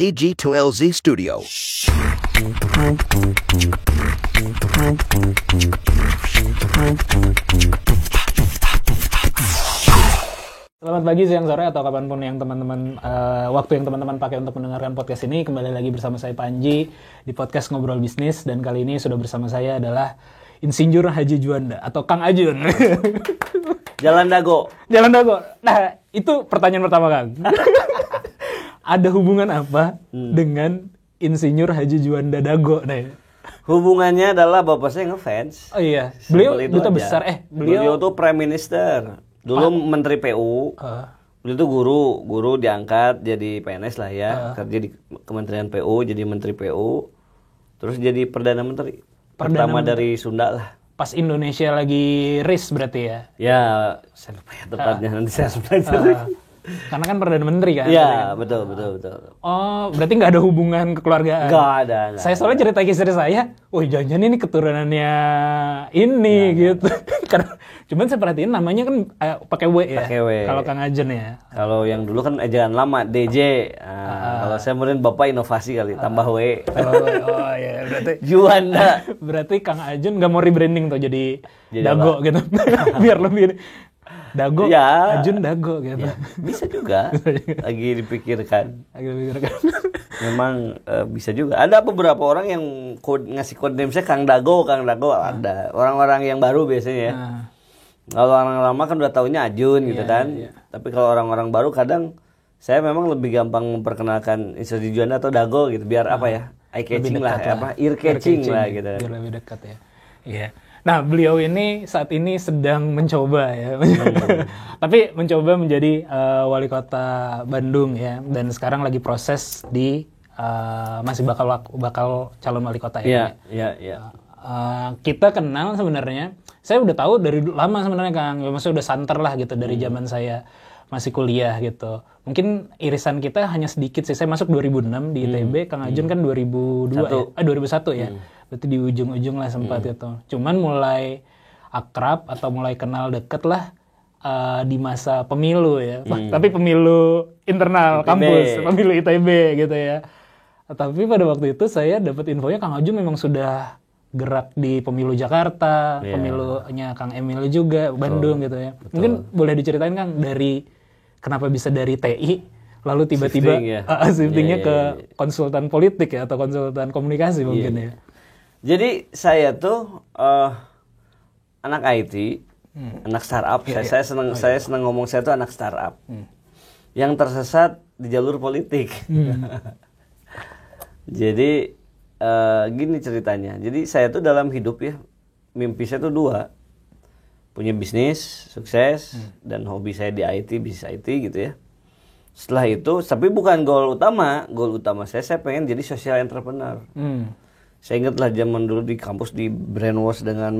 DG2LZ Studio. Selamat pagi, siang, sore, atau kapanpun yang teman-teman waktu yang teman-teman pakai untuk mendengarkan podcast ini. Kembali lagi bersama saya Panji di podcast Ngobrol Bisnis, dan kali ini sudah bersama saya adalah Insinyur Haji Juanda atau Kang Ajun. Jalan Dago. Jalan Dago. Nah, itu pertanyaan pertama, Kang. Ada hubungan apa dengan Insinyur Haji Juanda Dago? Nah, hubungannya adalah bapak saya ngefans. oh iya, beliau duta aja. besar. Beliau tuh Prime Minister. Dulu Menteri PU. Beliau tuh guru diangkat jadi PNS lah ya. Kerja di Kementerian PU, jadi Menteri PU. Terus jadi Perdana Menteri. Pertama dari Sunda lah. Pas Indonesia lagi RIS berarti ya? Ya, saya lupa ya tepatnya. Nanti saya belajar. Karena kan Perdana Menteri kan? Iya, betul. Oh, berarti nggak ada hubungan kekeluargaan? Nggak ada. Saya soalnya cerita ke istri saya, wah jangan-jangan ini keturunannya ini gitu. Karena cuman saya perhatiin namanya kan pakai W ya. Pakai W. Kalau Kang Ajen ya. Kalau yang dulu kan ejaan lama DJ. Kalau saya mungkin bapak inovasi kali, tambah W. Oh ya, berarti Juanda. berarti Kang Ajen nggak mau rebranding tuh jadi Dago gitu. Biar lebih Dago, ya, Ajun Dago gitu. Ya, bisa juga. Lagi dipikirkan. Memang bisa juga. Ada beberapa orang yang ngasih kode name saya Kang Dago. Ada. Orang-orang yang baru biasanya ya. Kalau orang lama kan udah taunya Ajun gitu kan. Tapi kalau orang-orang baru kadang saya memang lebih gampang memperkenalkan Insinyur Juanda atau Dago gitu. Biar apa ya? Eye catching lah. Ear catching lah gitu. Biar lebih dekat ya. Iya. Nah, beliau ini saat ini sedang mencoba ya. Tapi mencoba menjadi wali kota Bandung ya, dan sekarang lagi proses di masih bakal calon wali kota ya. Iya. Kita kenal sebenarnya. Saya udah tahu dari lama sebenarnya, Kang. Maksudnya udah santer lah gitu dari zaman saya masih kuliah gitu. Mungkin irisan kita hanya sedikit sih. Saya masuk 2006 di ITB, Kang Ajun kan 2001 ya. Berarti di ujung-ujung lah sempat gitu. Cuman mulai akrab atau mulai kenal deket lah di masa pemilu ya. Tapi pemilu internal ITB. kampus, pemilu ITB gitu ya. Tapi pada waktu itu saya dapat infonya Kang Ajun memang sudah gerak di pemilu Jakarta, pemilunya Kang Emil juga, Bandung gitu ya. Betul. Mungkin boleh diceritain Kang dari kenapa bisa dari TI lalu tiba-tiba shiftingnya ke konsultan politik ya atau konsultan komunikasi mungkin ya. Jadi saya tuh anak IT, anak startup. Saya senang ngomong saya tuh anak startup yang tersesat di jalur politik. Jadi gini ceritanya. Jadi saya tuh dalam hidup ya, mimpi saya tuh dua, punya bisnis sukses dan hobi saya di IT, bisnis IT gitu ya. Setelah itu, tapi bukan goal utama saya pengen jadi social entrepreneur. Saya ingat lah zaman dulu di kampus di brainwash dengan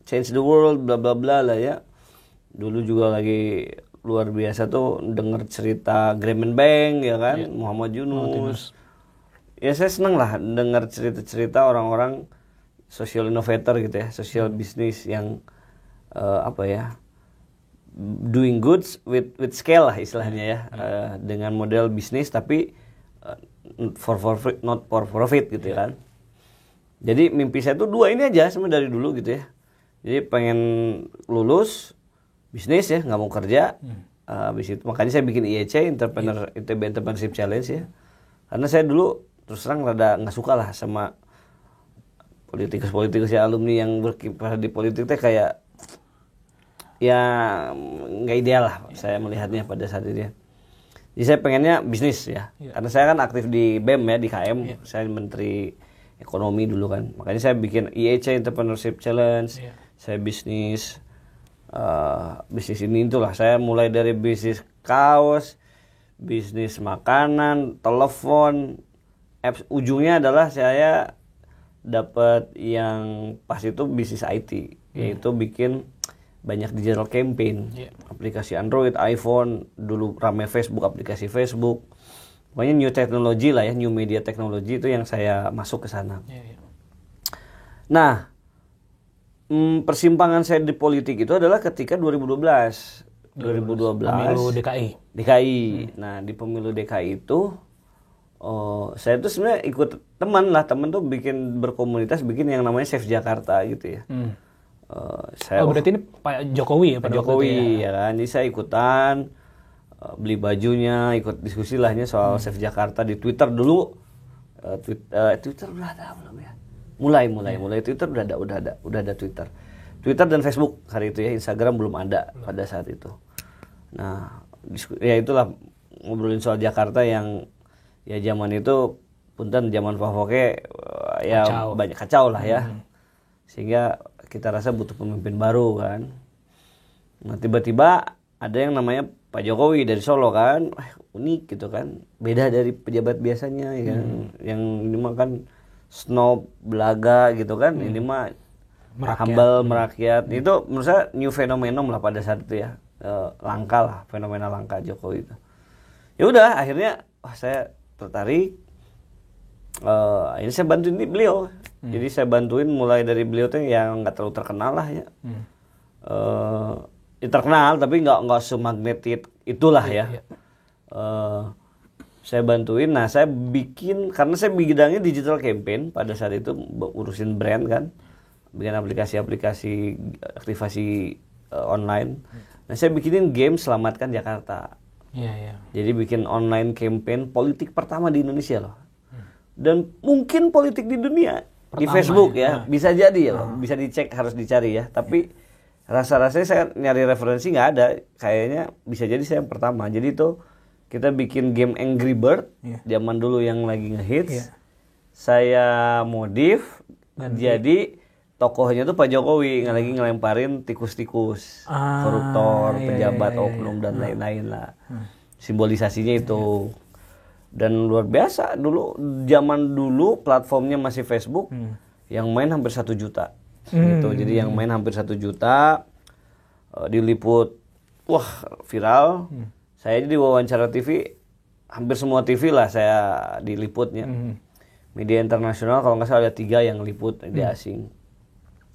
change the world bla bla bla lah ya. Dulu juga lagi luar biasa tuh denger cerita Grameen Bank ya kan, Muhammad Yunus. Ya saya seneng lah denger cerita-cerita orang-orang social innovator gitu ya, social business yang doing goods with scale lah istilahnya ya. Dengan model bisnis tapi not for profit gitu kan. Jadi mimpi saya tuh dua ini aja sebenarnya dari dulu gitu ya. Jadi pengen lulus bisnis ya, nggak mau kerja. Habis itu makanya saya bikin IEC, ITB Entrepreneurship Challenge ya. Karena saya dulu terus terang rada nggak suka lah sama politikus ya, alumni yang berkiprah di politik teh kayak ya nggak ideal lah saya melihatnya pada saat itu ya. Jadi saya pengennya bisnis ya. Karena saya kan aktif di BEM ya, di KM. Saya Menteri Ekonomi dulu kan, makanya saya bikin IEC Entrepreneurship Challenge. Saya bisnis ini itulah. Saya mulai dari bisnis kaos, bisnis makanan, telepon, apps. Ujungnya adalah saya dapat yang pas itu bisnis IT, yaitu bikin banyak digital campaign, aplikasi Android, iPhone, dulu rame Facebook, aplikasi Facebook. Pokoknya new technology lah ya, new media technology itu yang saya masuk ke sana. Nah, persimpangan saya di politik itu adalah ketika 2012. Pemilu DKI. DKI. Nah, di pemilu DKI itu Saya tuh sebenarnya ikut teman tuh bikin berkomunitas, bikin yang namanya Save Jakarta gitu ya. Saya berarti ini Pak Jokowi ya Pak pada Jokowi waktu itu ya kan. Jadi saya ikutan beli bajunya, ikut diskusi lahnya soal Save Jakarta di Twitter dulu. Twitter udah ada belum ya? Mulai Twitter udah ada Twitter. Twitter dan Facebook hari itu ya, Instagram belum ada pada saat itu. Nah, ya itulah ngobrolin soal Jakarta yang ya zaman itu punten zaman Favoke ya kacau. Banyak kacau lah ya. Sehingga kita rasa butuh pemimpin baru kan. Nah, tiba-tiba ada yang namanya Pak Jokowi dari Solo kan. Unik gitu kan. Beda dari pejabat biasanya ya kan. Yang ini mah kan snob, belaga gitu kan. Ini mah humble, merakyat. Itu menurut saya new phenomenon lah pada saat itu ya. Langka lah, fenomena langka Jokowi itu. Ya udah, akhirnya saya tertarik. Ini saya bantuin beliau. Jadi saya bantuin mulai dari beliau tuh yang nggak terlalu terkenal lah ya. Ya terkenal tapi nggak semagnetit itulah ya. Saya bantuin. Nah, saya bikin karena saya bidangnya digital campaign pada saat itu, urusin brand kan. Bikin aplikasi-aplikasi aktivasi online. Nah, saya bikinin game Selamatkan Jakarta. Iya. Jadi bikin online campaign politik pertama di Indonesia loh. Dan mungkin politik di dunia pertama, di Facebook ya. Bisa jadi ya loh. Bisa dicek, harus dicari ya. Tapi rasa-rasanya saya nyari referensi nggak ada. Kayaknya bisa jadi saya yang pertama. Jadi itu kita bikin game Angry Bird. Zaman dulu yang lagi ngehits. Saya modif. Jadi tokohnya tuh Pak Jokowi lagi ngelemparin tikus-tikus, koruptor, pejabat, oknum dan lain-lain lah. Simbolisasinya itu. Dan luar biasa dulu, zaman dulu platformnya masih Facebook, yang main hampir 1 juta. Gitu. Jadi yang main hampir 1 juta, diliput, wah viral. Saya jadi wawancara TV, hampir semua TV lah saya diliputnya. Media internasional kalau nggak salah ada 3 yang liput, media asing.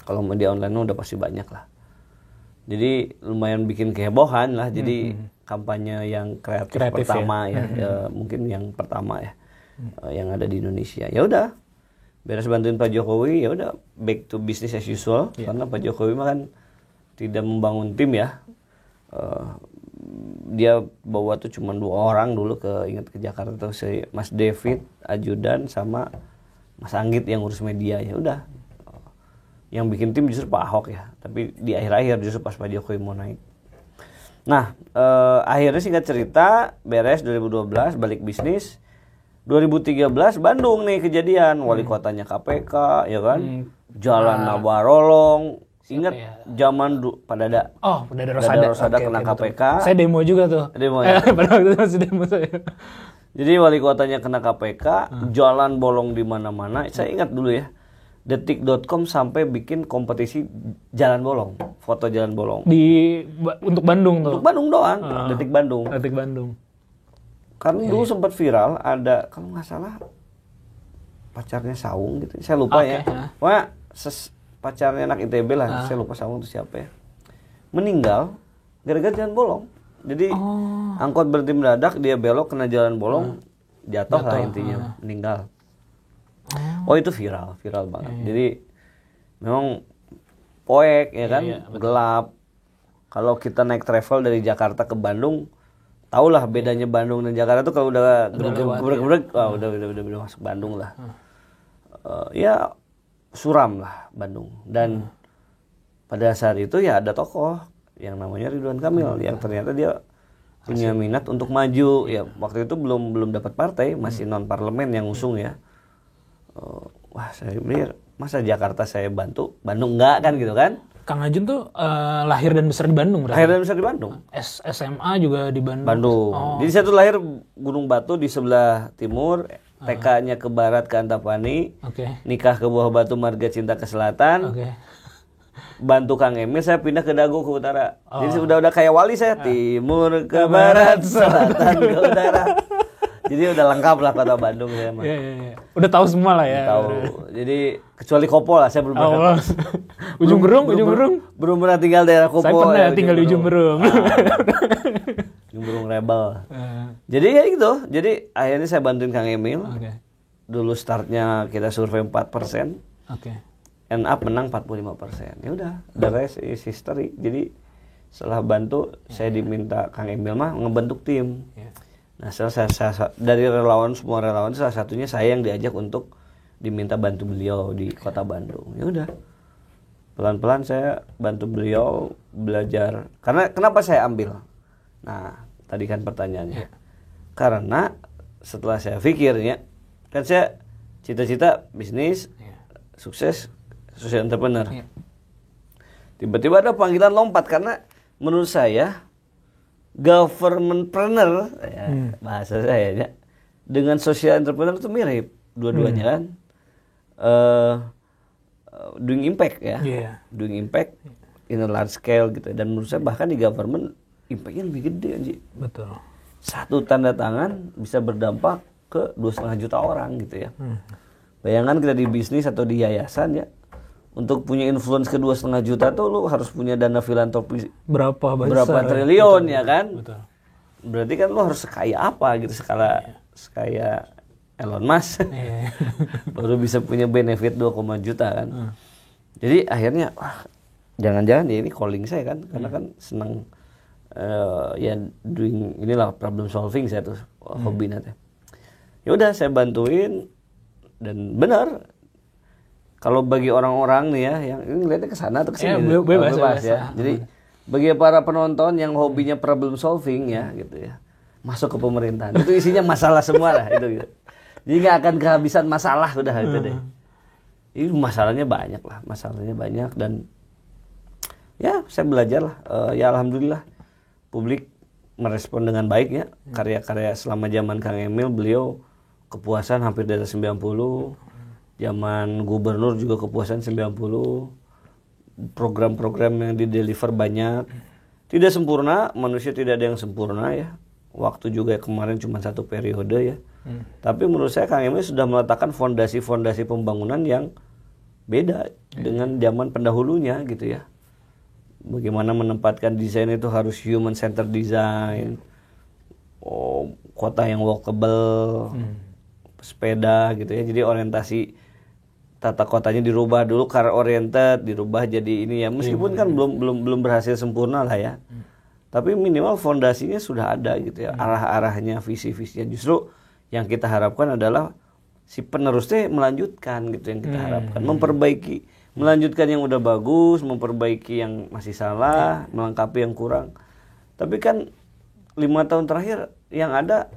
Kalau media online udah pasti banyak lah. Jadi lumayan bikin kehebohan lah. Jadi kampanye yang kreatif pertama ya, mungkin yang pertama ya, yang ada di Indonesia. Ya udah, beres bantuin Pak Jokowi, ya udah back to business as usual. Karena Pak Jokowi mah kan tidak membangun tim ya. Dia bawa tuh cuma 2 orang dulu ingat ke Jakarta tuh, si Mas David ajudan sama Mas Anggit yang ngurus media. Ya udah. Yang bikin tim justru Pak Ahok ya, tapi di akhir-akhir justru pas Pak Jokowi mau naik. Nah, akhirnya singkat cerita, beres 2012, balik bisnis. 2013 Bandung nih kejadian, wali kotanya KPK, ya kan? Jalan Nabarolong. Ingat zaman Pak Dada? Oh, Dada Rosada kena KPK. Saya demo juga tuh. Demo ya? Pada waktu itu masih demo saya. Jadi wali kotanya kena KPK, jalan bolong di mana-mana. Saya ingat dulu ya. Detik.com sampai bikin kompetisi jalan bolong, foto jalan bolong. Untuk Bandung tuh. Untuk Bandung doang, Detik Bandung. Detik Bandung. Karena dulu sempat viral ada kalau nggak salah pacarnya Saung gitu, saya lupa ya. Wah, pacarnya anak ITB lah, saya lupa Saung itu siapa ya. Meninggal gara-gara jalan bolong. Jadi angkot berhenti mendadak, dia belok kena jalan bolong, jatuh lah intinya, meninggal. Oh itu viral banget. Jadi memang poek ya kan, gelap. Kalau kita naik travel dari Jakarta ke Bandung, tahulah bedanya Bandung dan Jakarta tuh kalau udah gebrek, udah masuk Bandung lah. Ya suram lah Bandung. Dan pada saat itu ya ada tokoh yang namanya Ridwan Kamil yang ternyata dia punya minat untuk maju. Ya waktu itu belum dapat partai, masih non parlemen yang usung ya. Wah saya mikir masa Jakarta saya bantu, Bandung enggak kan gitu kan. Kang Ajun tuh lahir dan besar di Bandung berarti? Lahir dan besar di Bandung. SMA juga di Bandung? Jadi saya tuh lahir Gunung Batu di sebelah timur, TK-nya ke barat ke Antapani, nikah ke Buah Batu Marga Cinta ke selatan, bantu Kang Emil saya pindah ke Dago ke utara. Jadi udah kayak wali saya, timur ke barat, selatan ke utara. Jadi udah lengkap lah kota Bandung ya mah. Iya. Udah tahu semua lah ya. Tahu. Jadi kecuali Kopo lah saya belum pernah. Ujung Berung. Belum pernah tinggal daerah Kopo. Saya pernah tinggal di Ujung Berung. Ujung cenderung rebel. Eh, Jadi ya gitu. Jadi akhirnya saya bantuin Kang Emil. Oke. Dulu startnya kita survei 4%, Oke. end up menang 45%. Ya udah, the rest is history. Jadi setelah bantu, saya diminta Kang Emil mah ngebentuk tim. Ya. Nah, dari relawan, semua relawan, salah satunya saya yang diajak untuk diminta bantu beliau di Kota Bandung. Ya udah, pelan-pelan saya bantu beliau belajar. Karena kenapa saya ambil? Nah, tadi kan pertanyaannya. Karena setelah saya pikirnya, kan saya cita-cita bisnis, sukses, social entrepreneur. Iya. Tiba-tiba ada panggilan lompat karena menurut saya governmentpreneur, ya, bahasa saya ya, dengan social entrepreneur itu mirip dua-duanya kan. Doing impact ya, Iya. doing impact in a large scale gitu. Dan menurut saya bahkan di government impactnya lebih gede anjing. Betul. Satu tanda tangan bisa berdampak ke 2,5 juta orang gitu ya. Bayangkan kita di bisnis atau di yayasan ya, untuk punya influence ke 2,5 juta tuh lu harus punya dana filantropi Berapa besar? berapa triliun ya kan? Betul. Berarti kan lu harus sekaya apa gitu, sekaya Elon Musk. Iya. Baru bisa punya benefit 2, juta kan. Jadi akhirnya wah, jangan-jangan ya ini calling saya kan, karena kan senang ya doing inilah problem solving saya tuh hobi nanti. Ya udah saya bantuin dan benar. Kalau bagi orang-orang nih ya yang ini lihatnya ke sana atau ke sini, bebas ya. Jadi bagi para penonton yang hobinya problem solving ya gitu ya, masuk ke pemerintahan. Itu isinya masalah semua lah itu gitu. Jadi nggak akan kehabisan masalah udah itu deh. Ini masalahnya banyak dan ya saya belajar lah. Ya alhamdulillah publik merespon dengan baik ya karya-karya selama zaman Kang Emil. Beliau kepuasan hampir di atas 90. Zaman gubernur juga kepuasan 90. Program-program yang dideliver banyak. Tidak sempurna, manusia tidak ada yang sempurna ya. Waktu juga kemarin cuma 1 periode ya. Tapi menurut saya Kang Emil sudah meletakkan fondasi-fondasi pembangunan yang beda dengan zaman pendahulunya gitu ya. Bagaimana menempatkan desain itu harus human centered design. Kota yang walkable. Sepeda gitu ya. Jadi orientasi tata kotanya dirubah dulu car oriented, dirubah jadi ini ya. Meskipun kan belum berhasil sempurna lah ya. Tapi minimal fondasinya sudah ada gitu ya. Arah-arahnya, visi-visinya. Justru yang kita harapkan adalah si penerusnya melanjutkan gitu yang kita harapkan. Memperbaiki, melanjutkan yang udah bagus, memperbaiki yang masih salah, melengkapi yang kurang. Tapi kan 5 tahun terakhir yang ada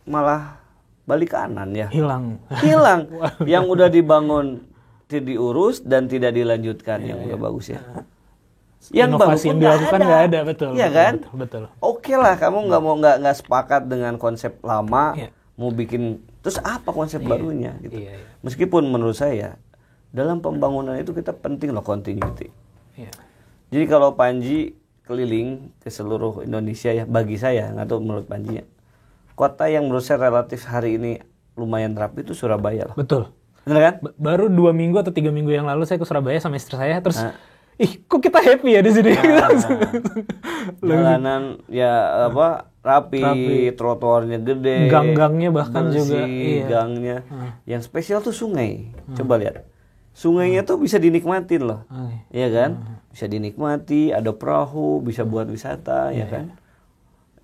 malah balik kanan ya. Hilang. Yang udah dibangun tidak diurus dan tidak dilanjutkan yang udah bagus ya. Yang inovasi yang dilakukan nggak ada, betul. Iya kan? Betul. Oke lah, kamu nggak sepakat dengan konsep lama, Iya. mau bikin terus apa konsep barunya gitu. Iya. Meskipun menurut saya dalam pembangunan itu kita penting loh continuity. Iya. Jadi kalau Panji keliling ke seluruh Indonesia ya, bagi saya nggak tahu menurut Panji ya, kota yang menurut saya relatif hari ini lumayan rapi itu Surabaya loh. Betul. Bener kan? Baru 2 minggu atau 3 minggu yang lalu saya ke Surabaya sama istri saya, terus ih kok kita happy ya di sini. Jalanan ya rapi, trotoarnya gede, gang-gangnya bahkan bersih, juga iya. gangnya. Yang spesial tuh sungai. Coba lihat. Sungainya tuh bisa dinikmatin loh. Iya kan? Bisa dinikmati, ada perahu, bisa buat wisata, ya kan?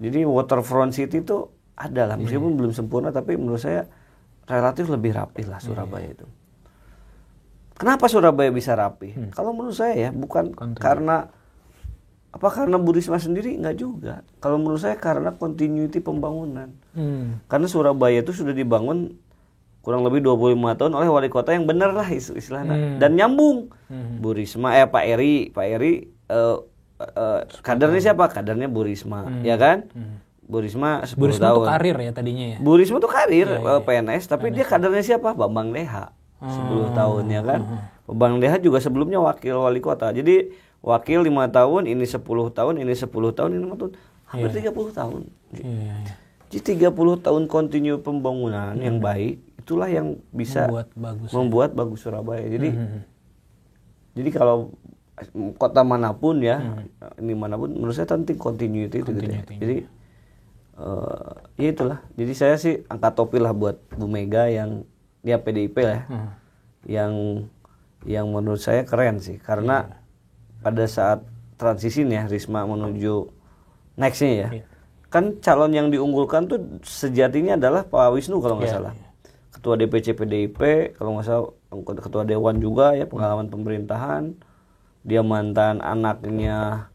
Jadi waterfront city tuh ada lah, meskipun belum sempurna, tapi menurut saya relatif lebih rapi lah Surabaya itu. Kenapa Surabaya bisa rapi? Kalau menurut saya ya bukan karena Bu Risma sendiri, enggak juga. Kalau menurut saya karena continuity pembangunan. Karena Surabaya itu sudah dibangun kurang lebih 25 tahun oleh wali kota yang benar lah istilahnya dan nyambung. Bu Risma Pak Eri kadernya siapa? Kadernya Bu Risma, ya kan? Bu Risma 10 Bu Risma tahun. tuh karir ya tadinya ya. Bu Risma tuh karir PNS, tapi dia kadernya siapa? Bambang Deha. 10 tahun ya kan. Bambang Deha juga sebelumnya wakil wali kota. Jadi wakil 5 tahun, ini 10 tahun, ini 10 tahun, ini 5 tahun. Hampir 30 tahun. Jadi 30 tahun continue pembangunan yang baik, itulah yang bisa membuat bagus Surabaya. Jadi kalau kota manapun ya, ini manapun menurut saya penting continuity itu gitu ya. Jadi Ya itulah. Jadi saya sih angkat topi lah buat Bu Mega yang dia PDIP lah ya. Yang menurut saya keren sih karena pada saat transisi nih ya Risma menuju nextnya ya. Kan calon yang diunggulkan tuh sejatinya adalah Pak Wisnu kalau nggak salah. Ketua DPC PDIP, kalau nggak salah ketua Dewan juga ya, pengalaman pemerintahan. Dia mantan anaknya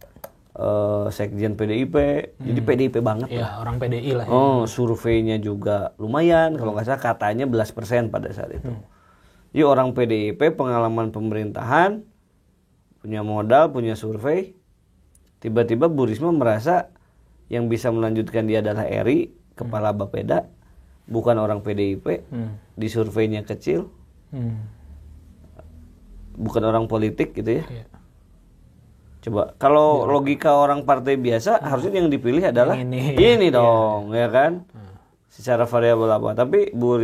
Sekjen PDIP, jadi PDIP banget ya, lah. orang PDI lah. Surveinya juga lumayan, kalau nggak salah katanya 11% pada saat itu. Jadi orang PDIP, pengalaman pemerintahan, punya modal, punya survei. Tiba-tiba Bu Risma merasa yang bisa melanjutkan dia adalah Eri, kepala Bapeda, bukan orang PDIP, di surveinya kecil, bukan orang politik gitu ya. Coba kalau logika orang partai biasa harusnya yang dipilih adalah ini dong, ya kan? Secara variabel apa? Tapi Bu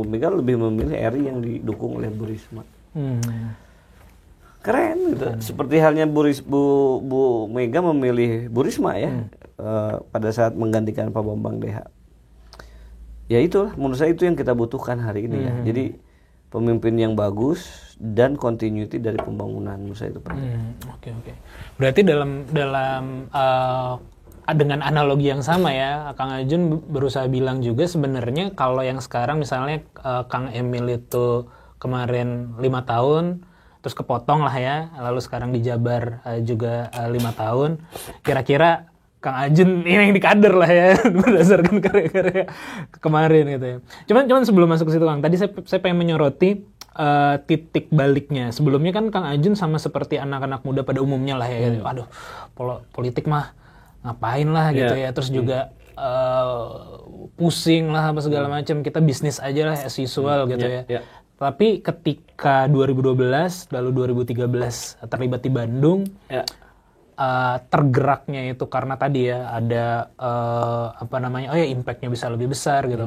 Mega lebih memilih Eri yang didukung oleh Bu Risma. Keren gitu. Seperti halnya Bu Mega memilih Bu Risma ya pada saat menggantikan Pak Bambang Deha. Ya itulah menurut saya itu yang kita butuhkan hari ini ya. Jadi pemimpin yang bagus dan continuity dari pembangunan menurut saya itu penting. Oke. Berarti dalam dengan analogi yang sama ya, Kang Ajun berusaha bilang juga sebenarnya kalau yang sekarang misalnya Kang Emil itu kemarin 5 tahun, terus kepotong lah ya, lalu sekarang dijabar juga 5 tahun, kira-kira Kang Ajun ini yang dikader lah ya berdasarkan karya-karya kemarin gitu ya. Cuman sebelum masuk ke situ Kang, tadi saya pengen menyoroti titik baliknya. Sebelumnya kan Kang Ajun sama seperti anak-anak muda pada umumnya lah ya. Gitu. Aduh, politik mah ngapain lah gitu ya. Terus juga pusing lah apa segala macam. Kita bisnis aja lah as usual gitu ya. Tapi ketika 2012 lalu 2013 terlibat di Bandung, tergeraknya itu karena tadi ya ada impact-nya bisa lebih besar gitu.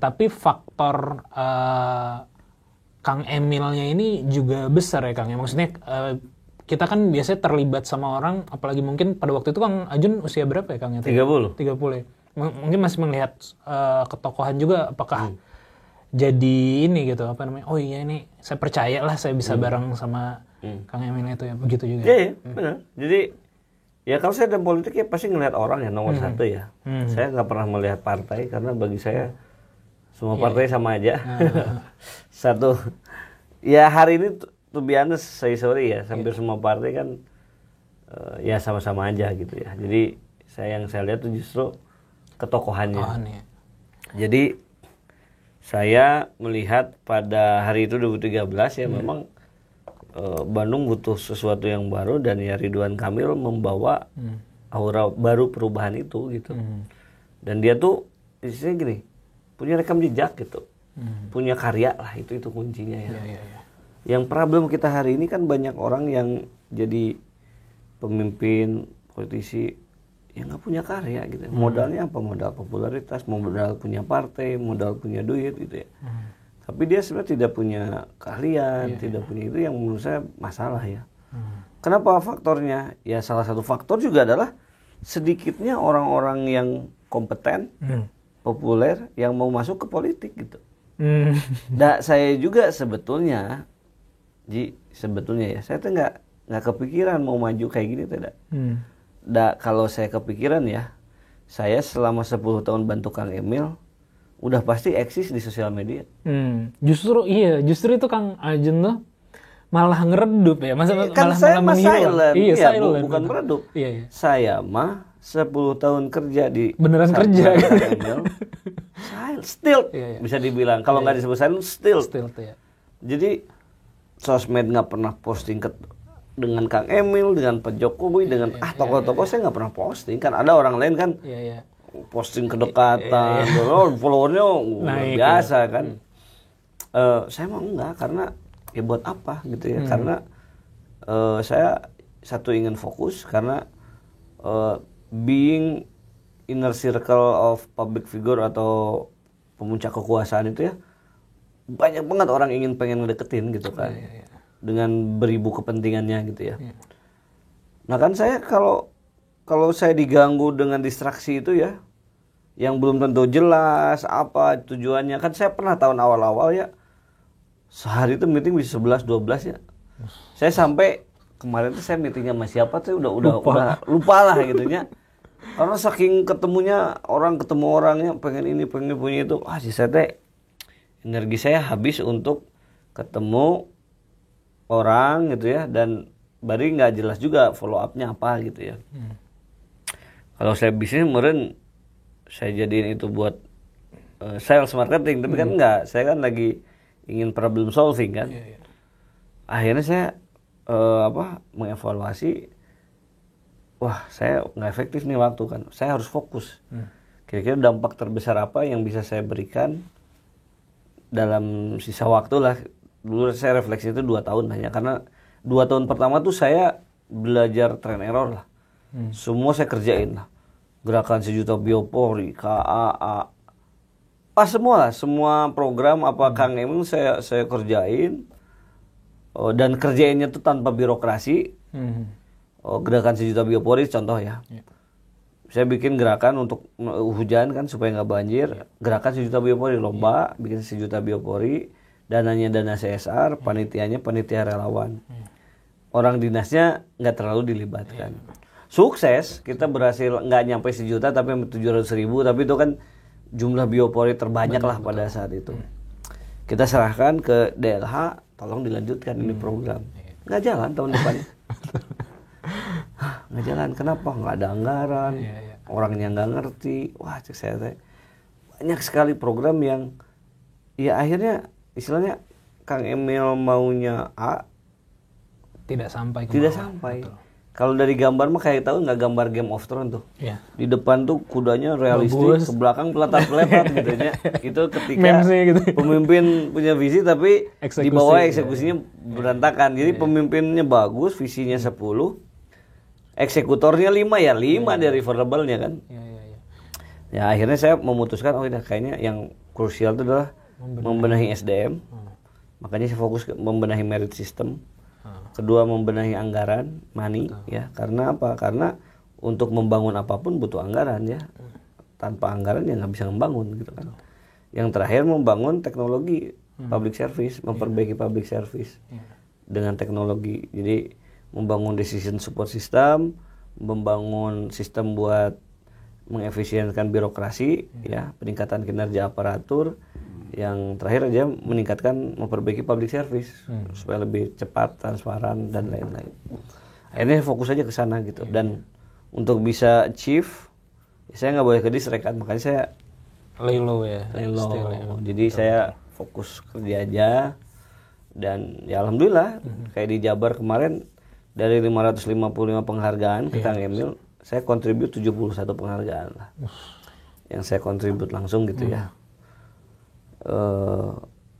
Tapi faktor Kang Emilnya ini juga besar ya Kang ya. Maksudnya kita kan biasanya terlibat sama orang, apalagi mungkin pada waktu itu Kang Ajun usia berapa ya Kang? 30 ya. Mungkin masih melihat ketokohan juga, apakah jadi ini gitu, oh iya ini saya percaya lah saya bisa bareng sama Kang Emil itu ya, begitu juga. Iya, benar. Jadi ya kalau saya dalam politik ya pasti ngelihat orang ya nomor satu ya. Saya nggak pernah melihat partai karena bagi saya semua partai sama aja. Satu, ya hari ini to be honest, saya sorry ya, hampir semua partai kan ya sama-sama aja gitu ya. Jadi yang saya lihat tuh justru ketokohannya. Jadi saya melihat pada hari itu 2013 ya memang Bandung butuh sesuatu yang baru dan ya Ridwan Kamil membawa aura baru perubahan itu gitu. Dan dia tuh istilahnya gini, punya rekam jejak gitu. Punya karya lah, itu kuncinya ya. Yang problem kita hari ini kan banyak orang yang jadi pemimpin, politisi yang nggak punya karya gitu. Modalnya apa? Modal popularitas, modal punya partai, modal punya duit gitu ya. Tapi dia sebenarnya tidak punya keahlian, tidak punya itu yang menurut saya masalah ya. Kenapa faktornya? Ya salah satu faktor juga adalah sedikitnya orang-orang yang kompeten, populer, yang mau masuk ke politik gitu. Saya juga sebetulnya ya, saya tuh nggak kepikiran mau maju kayak gini tidak. Kalau saya kepikiran ya, saya selama 10 tahun bantu Kang Emil, udah pasti eksis di sosial media. Justru itu Kang Ajun tuh malah ngeredup ya. Kan saya mah silent. Silent. Bukan meredup. Saya mah 10 tahun kerja di beneran kerja gitu. Still bisa dibilang. Kalau nggak disebut silent, still tuh ya. Jadi sosmed nggak pernah posting dengan Kang Emil, dengan Pak Jokowi, dengan tokoh-tokoh saya nggak pernah posting. Kan ada orang lain kan posting kedekatan, followernya luar biasa kan. Saya mah enggak, karena ya buat apa gitu ya. Karena saya satu ingin fokus, karena being inner circle of public figure atau pemuncak kekuasaan itu ya, banyak banget orang pengen ngedeketin gitu kan. Dengan beribu kepentingannya gitu ya. Nah kan saya kalau saya diganggu dengan distraksi itu ya, yang belum tentu jelas apa tujuannya. Kan saya pernah tahun awal-awal ya, sehari itu meeting bisa 11-12 ya. Saya sampai kemarin tuh saya meetingnya sama siapa tuh udah lupa lah gitu nya. Karena saking ketemu orangnya pengen ini pengen punya itu, saya teh energi saya habis untuk ketemu orang gitu ya, dan bari nggak jelas juga follow up-nya apa gitu ya. Kalau saya bisnis meren saya jadiin itu buat sales marketing, tapi kan enggak, saya kan lagi ingin problem solving kan. Akhirnya saya mengevaluasi, wah saya nggak efektif nih waktu kan, saya harus fokus. Kira-kira dampak terbesar apa yang bisa saya berikan dalam sisa waktu lah. Dulu saya refleksi itu 2 tahun hanya, karena 2 tahun pertama tuh saya belajar trial error lah. Semua saya kerjain lah, gerakan 1 juta biopori, KAA, semua program apa Kang Emil saya kerjain. Dan kerjainnya tuh tanpa birokrasi. Gerakan 1 juta biopori contoh ya. Saya bikin gerakan untuk hujan kan supaya nggak banjir. Gerakan 1 juta biopori, lomba bikin 1 juta biopori, dananya dana CSR, panitianya panitia relawan. Orang dinasnya nggak terlalu dilibatkan. Sukses, kita berhasil nggak nyampe 1 juta tapi 700.000, tapi itu kan jumlah biopori terbanyak lah pada saat itu. Kita serahkan ke DLH, tolong dilanjutkan ini program. Nggak jalan tahun depan. Nggak jalan, kenapa? Nggak ada anggaran, orangnya nggak ngerti. Wah, cek saya teh banyak sekali program yang ya akhirnya istilahnya Kang Emil maunya A tidak sampai. Betul. Kalau dari gambar mah kayak tahu nggak gambar Game of Thrones tuh. Iya. Di depan tuh kudanya realistik, ke belakang peletat-peletat gitu ya. Itu ketika gitu. Pemimpin punya visi tapi di bawah eksekusinya berantakan. Jadi Iya. Pemimpinnya bagus, visinya 10, eksekutornya 5 ya, 5 dari variable-nya kan. Iya. Ya akhirnya saya memutuskan kayaknya yang krusial itu adalah membenahi SDM. Makanya saya fokus ke membenahi merit system. Kedua, membenahi anggaran, money ya. Karena apa? Karena untuk membangun apapun butuh anggaran ya. Tanpa anggaran ya nggak bisa membangun gitu kan. Yang terakhir membangun teknologi public service, memperbaiki public service dengan teknologi. Jadi membangun decision support system, membangun sistem buat mengefisienkan birokrasi ya, peningkatan kinerja aparatur. Yang terakhir aja meningkatkan, memperbaiki public service supaya lebih cepat, transparan dan lain-lain. Akhirnya fokus aja ke sana gitu. Dan untuk bisa achieve, saya nggak boleh ke distract, makanya saya lay low ya. Jadi saya fokus kerja aja. Dan ya alhamdulillah kayak di Jabar kemarin dari 555 penghargaan ke Kang Emil, saya kontribut 71 penghargaan lah. Yang saya kontribut langsung gitu ya.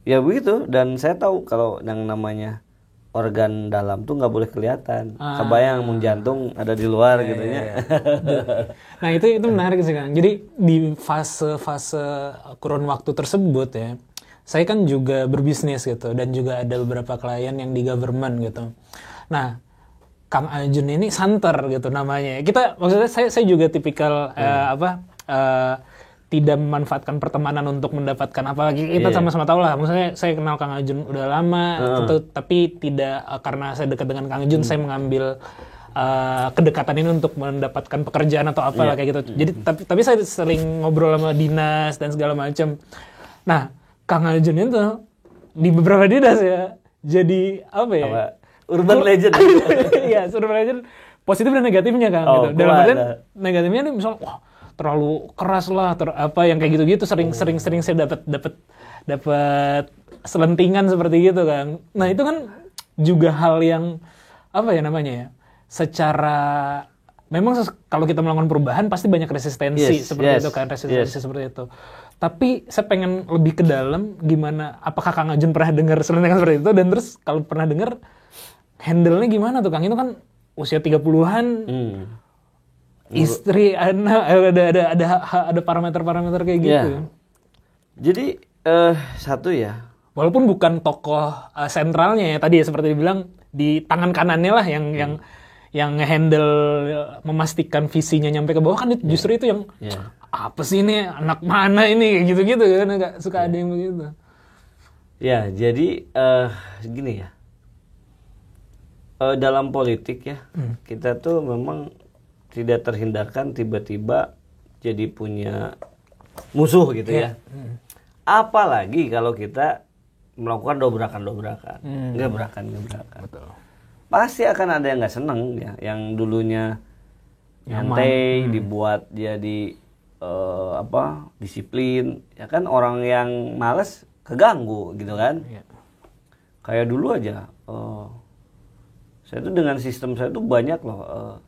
Ya begitu, dan saya tahu kalau yang namanya organ dalam tuh nggak boleh kelihatan. Kebayang mau jantung ada di luar gitu ya. Nah itu menarik sih Kang. Jadi di fase kurun waktu tersebut ya, saya kan juga berbisnis gitu, dan juga ada beberapa klien yang di government gitu. Nah Kang Ajun ini santer gitu namanya. Maksudnya saya juga tipikal tidak memanfaatkan pertemanan untuk mendapatkan apa lagi. Kita sama-sama tahu lah. Maksudnya saya kenal Kang Ajun udah lama, tapi tidak karena saya dekat dengan Kang Ajun saya mengambil kedekatan ini untuk mendapatkan pekerjaan atau apalah kayak gitu. Jadi tapi saya sering ngobrol sama dinas dan segala macam. Nah, Kang Ajun itu di beberapa dinas ya jadi apa ya? Urban legend. Iya, urban legend positif dan negatifnya Kang gitu. Dalam artian negatifnya nih misalnya wah terlalu keras lah, yang kayak gitu-gitu sering saya dapat selentingan seperti gitu kan. Nah itu kan juga hal yang apa ya namanya ya, secara memang kalau kita melakukan perubahan pasti banyak resistensi seperti itu kan, seperti itu. Tapi saya pengen lebih ke dalam, gimana, apakah Kang Ajun pernah dengar selentingan seperti itu, dan terus kalau pernah dengar handle-nya gimana tuh Kang? Itu kan usia 30-an. Istri, anak, ada parameter-parameter kayak gitu. Jadi satu ya, walaupun bukan tokoh sentralnya ya tadi ya, seperti dibilang di tangan kanannya lah yang yang ngehandle memastikan visinya nyampe ke bawah kan justru itu yang apa sih ini anak mana ini gitu-gitu kan agak suka ada yang begitu. Ya, jadi gini ya. Dalam politik ya, kita tuh memang tidak terhindarkan tiba-tiba jadi punya musuh gitu ya. Apalagi kalau kita melakukan dobrakan-dobrakan, gebrakan. Betul. Pasti akan ada yang nggak seneng ya, yang dulunya nyantai dibuat jadi disiplin, ya kan orang yang malas keganggu gitu kan. Kayak dulu aja, saya tuh dengan sistem saya tuh banyak loh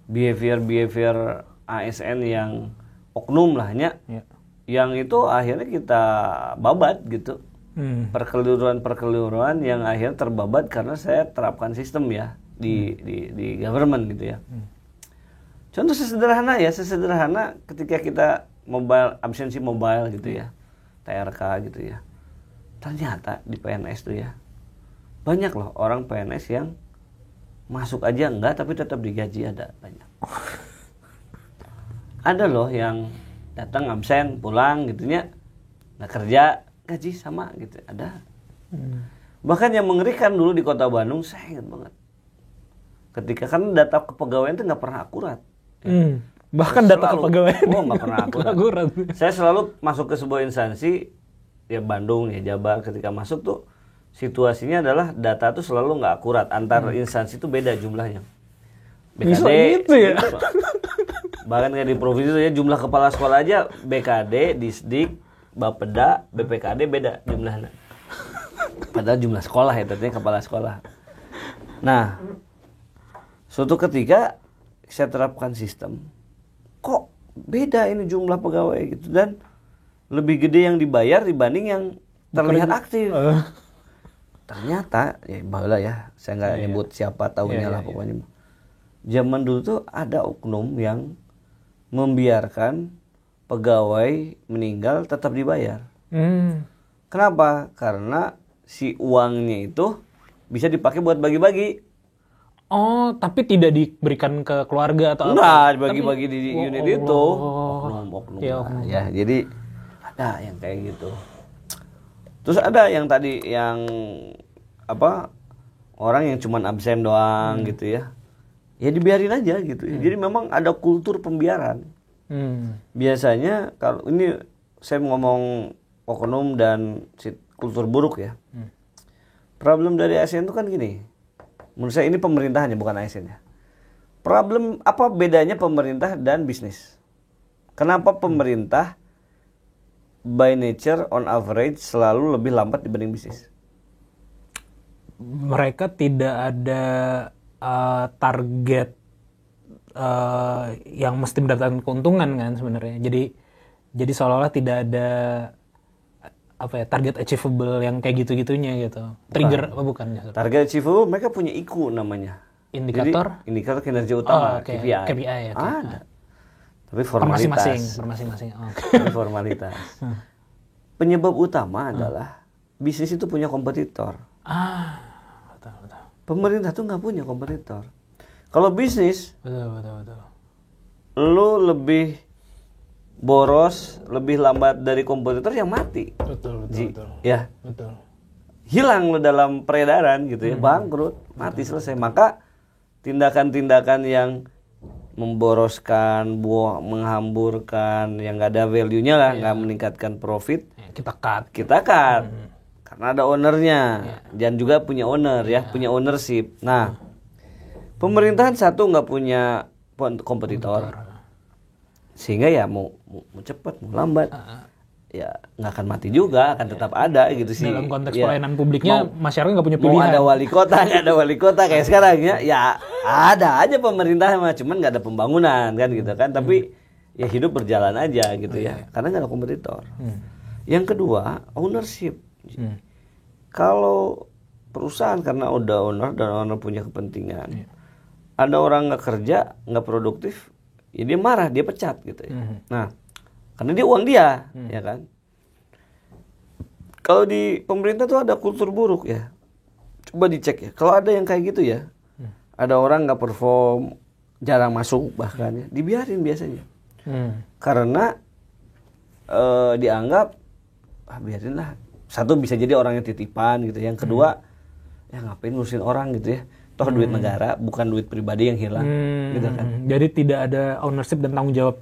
behavior ASN yang oknum lahnya, yang itu akhirnya kita babat gitu. Perkeliruan yang akhirnya terbabat karena saya terapkan sistem ya di government gitu ya. Contoh sesederhana ketika kita absensi mobile gitu ya, TRK gitu ya. Ternyata di PNS tuh ya banyak loh orang PNS yang masuk aja enggak tapi tetap digaji, ada banyak. Ada loh yang datang absen pulang gitunya nggak kerja, gaji sama gitu, ada. Bahkan yang mengerikan dulu di Kota Bandung, saya ingat banget. Ketika kan data kepegawaian itu nggak pernah akurat. Bahkan data kepegawaian nggak pernah akurat. Saya selalu masuk ke sebuah instansi, ya Bandung, ya Jabar, ketika masuk tuh situasinya adalah data tuh selalu nggak akurat. Antar instansi itu beda jumlahnya. BKD, bisa gitu ya? Bahkan kayak di provinsi itu ya jumlah kepala sekolah aja, BKD, Disdik, Bapeda, BPKD beda jumlahnya. Padahal jumlah sekolah ya, tentunya kepala sekolah. Nah, suatu ketika saya terapkan sistem, kok beda ini jumlah pegawai gitu, dan lebih gede yang dibayar dibanding yang terlihat aktif. Ternyata, ya bahala ya, saya nggak nyebut siapa tahunya lah pokoknya. Zaman dulu tuh ada oknum yang membiarkan pegawai meninggal tetap dibayar. Kenapa? Karena si uangnya itu bisa dipakai buat bagi-bagi. Oh, tapi tidak diberikan ke keluarga atau apa? Enggak, dibagi-bagi di unit itu. Oknum. Ya, jadi ada yang kayak gitu. Terus ada yang tadi yang orang yang cuman absen doang gitu ya. Ya dibiarin aja gitu. Jadi memang ada kultur pembiaran. Biasanya kalau ini saya ngomong oknum dan kultur buruk ya. Problem dari ASN itu kan gini. Menurut saya ini pemerintahannya bukan ASN ya. Problem apa bedanya pemerintah dan bisnis? Kenapa pemerintah by nature on average selalu lebih lambat dibanding bisnis? Mereka tidak ada target yang mesti mendapatkan keuntungan kan sebenarnya. Jadi seolah-olah tidak ada target achievable yang kayak gitu-gitunya gitu. Trigger apa bukan? Target achievable mereka punya IQ namanya. Indikator? Jadi, indikator kinerja utama, KPI. KPI Okay. Ada. Tapi formalitas. Masing-masing. Tapi formalitas. Penyebab utama adalah bisnis itu punya kompetitor. Betul. Pemerintah tuh nggak punya kompetitor. Kalau bisnis, betul. lu lebih boros, lebih lambat dari kompetitor yang mati. Betul. Ya. Betul. Hilang lu dalam peredaran gitu ya, bangkrut, mati selesai. Maka tindakan-tindakan yang memboroskan, menghamburkan, yang nggak ada value-nya lah, nggak meningkatkan profit, kita cut. Karena ada ownernya, dan juga punya owner punya ownership. Nah, pemerintahan satu nggak punya kompetitor, sehingga ya mau cepat mau lambat, ya nggak akan mati juga, akan tetap ada gitu sih. Dalam konteks pelayanan publiknya, masyarakat nggak punya pilihan. Mau ada wali kota, nggak ada wali kota kayak sekarang ya ada aja pemerintah cuman nggak ada pembangunan kan gitu kan. Tapi ya hidup berjalan aja gitu ya, karena nggak ada kompetitor. Yang kedua, ownership. Kalau perusahaan karena udah owner dan owner punya kepentingan, ada orang nggak kerja, nggak produktif, ya dia marah, dia pecat gitu ya. Nah, karena dia uang dia, ya kan. Kalau di pemerintah tuh ada kultur buruk ya. Coba dicek ya. Kalau ada yang kayak gitu ya, ada orang nggak perform, jarang masuk bahkan ya, dibiarin biasanya. Karena dianggap biarinlah. Satu bisa jadi orang yang titipan gitu. Yang kedua ya ngapain ngurusin orang gitu ya. Toh duit negara bukan duit pribadi yang hilang gitu kan. Jadi tidak ada ownership dan tanggung jawab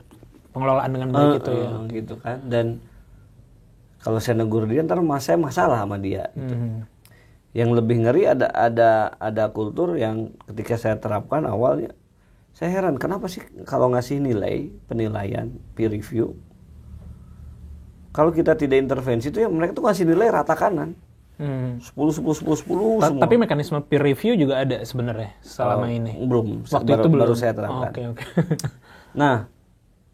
pengelolaan dengan baik itu ya. Gitu kan. Dan kalau saya negur dia ntar saya masalah sama dia gitu. Yang lebih ngeri ada kultur yang ketika saya terapkan awalnya saya heran kenapa sih kalau ngasih penilaian peer review, kalau kita tidak intervensi itu ya mereka tuh ngasih nilai rata kanan. 10 semua. Tapi mekanisme peer review juga ada sebenarnya selama ini. Belum. Waktu itu baru saya terapkan. Oke. Nah,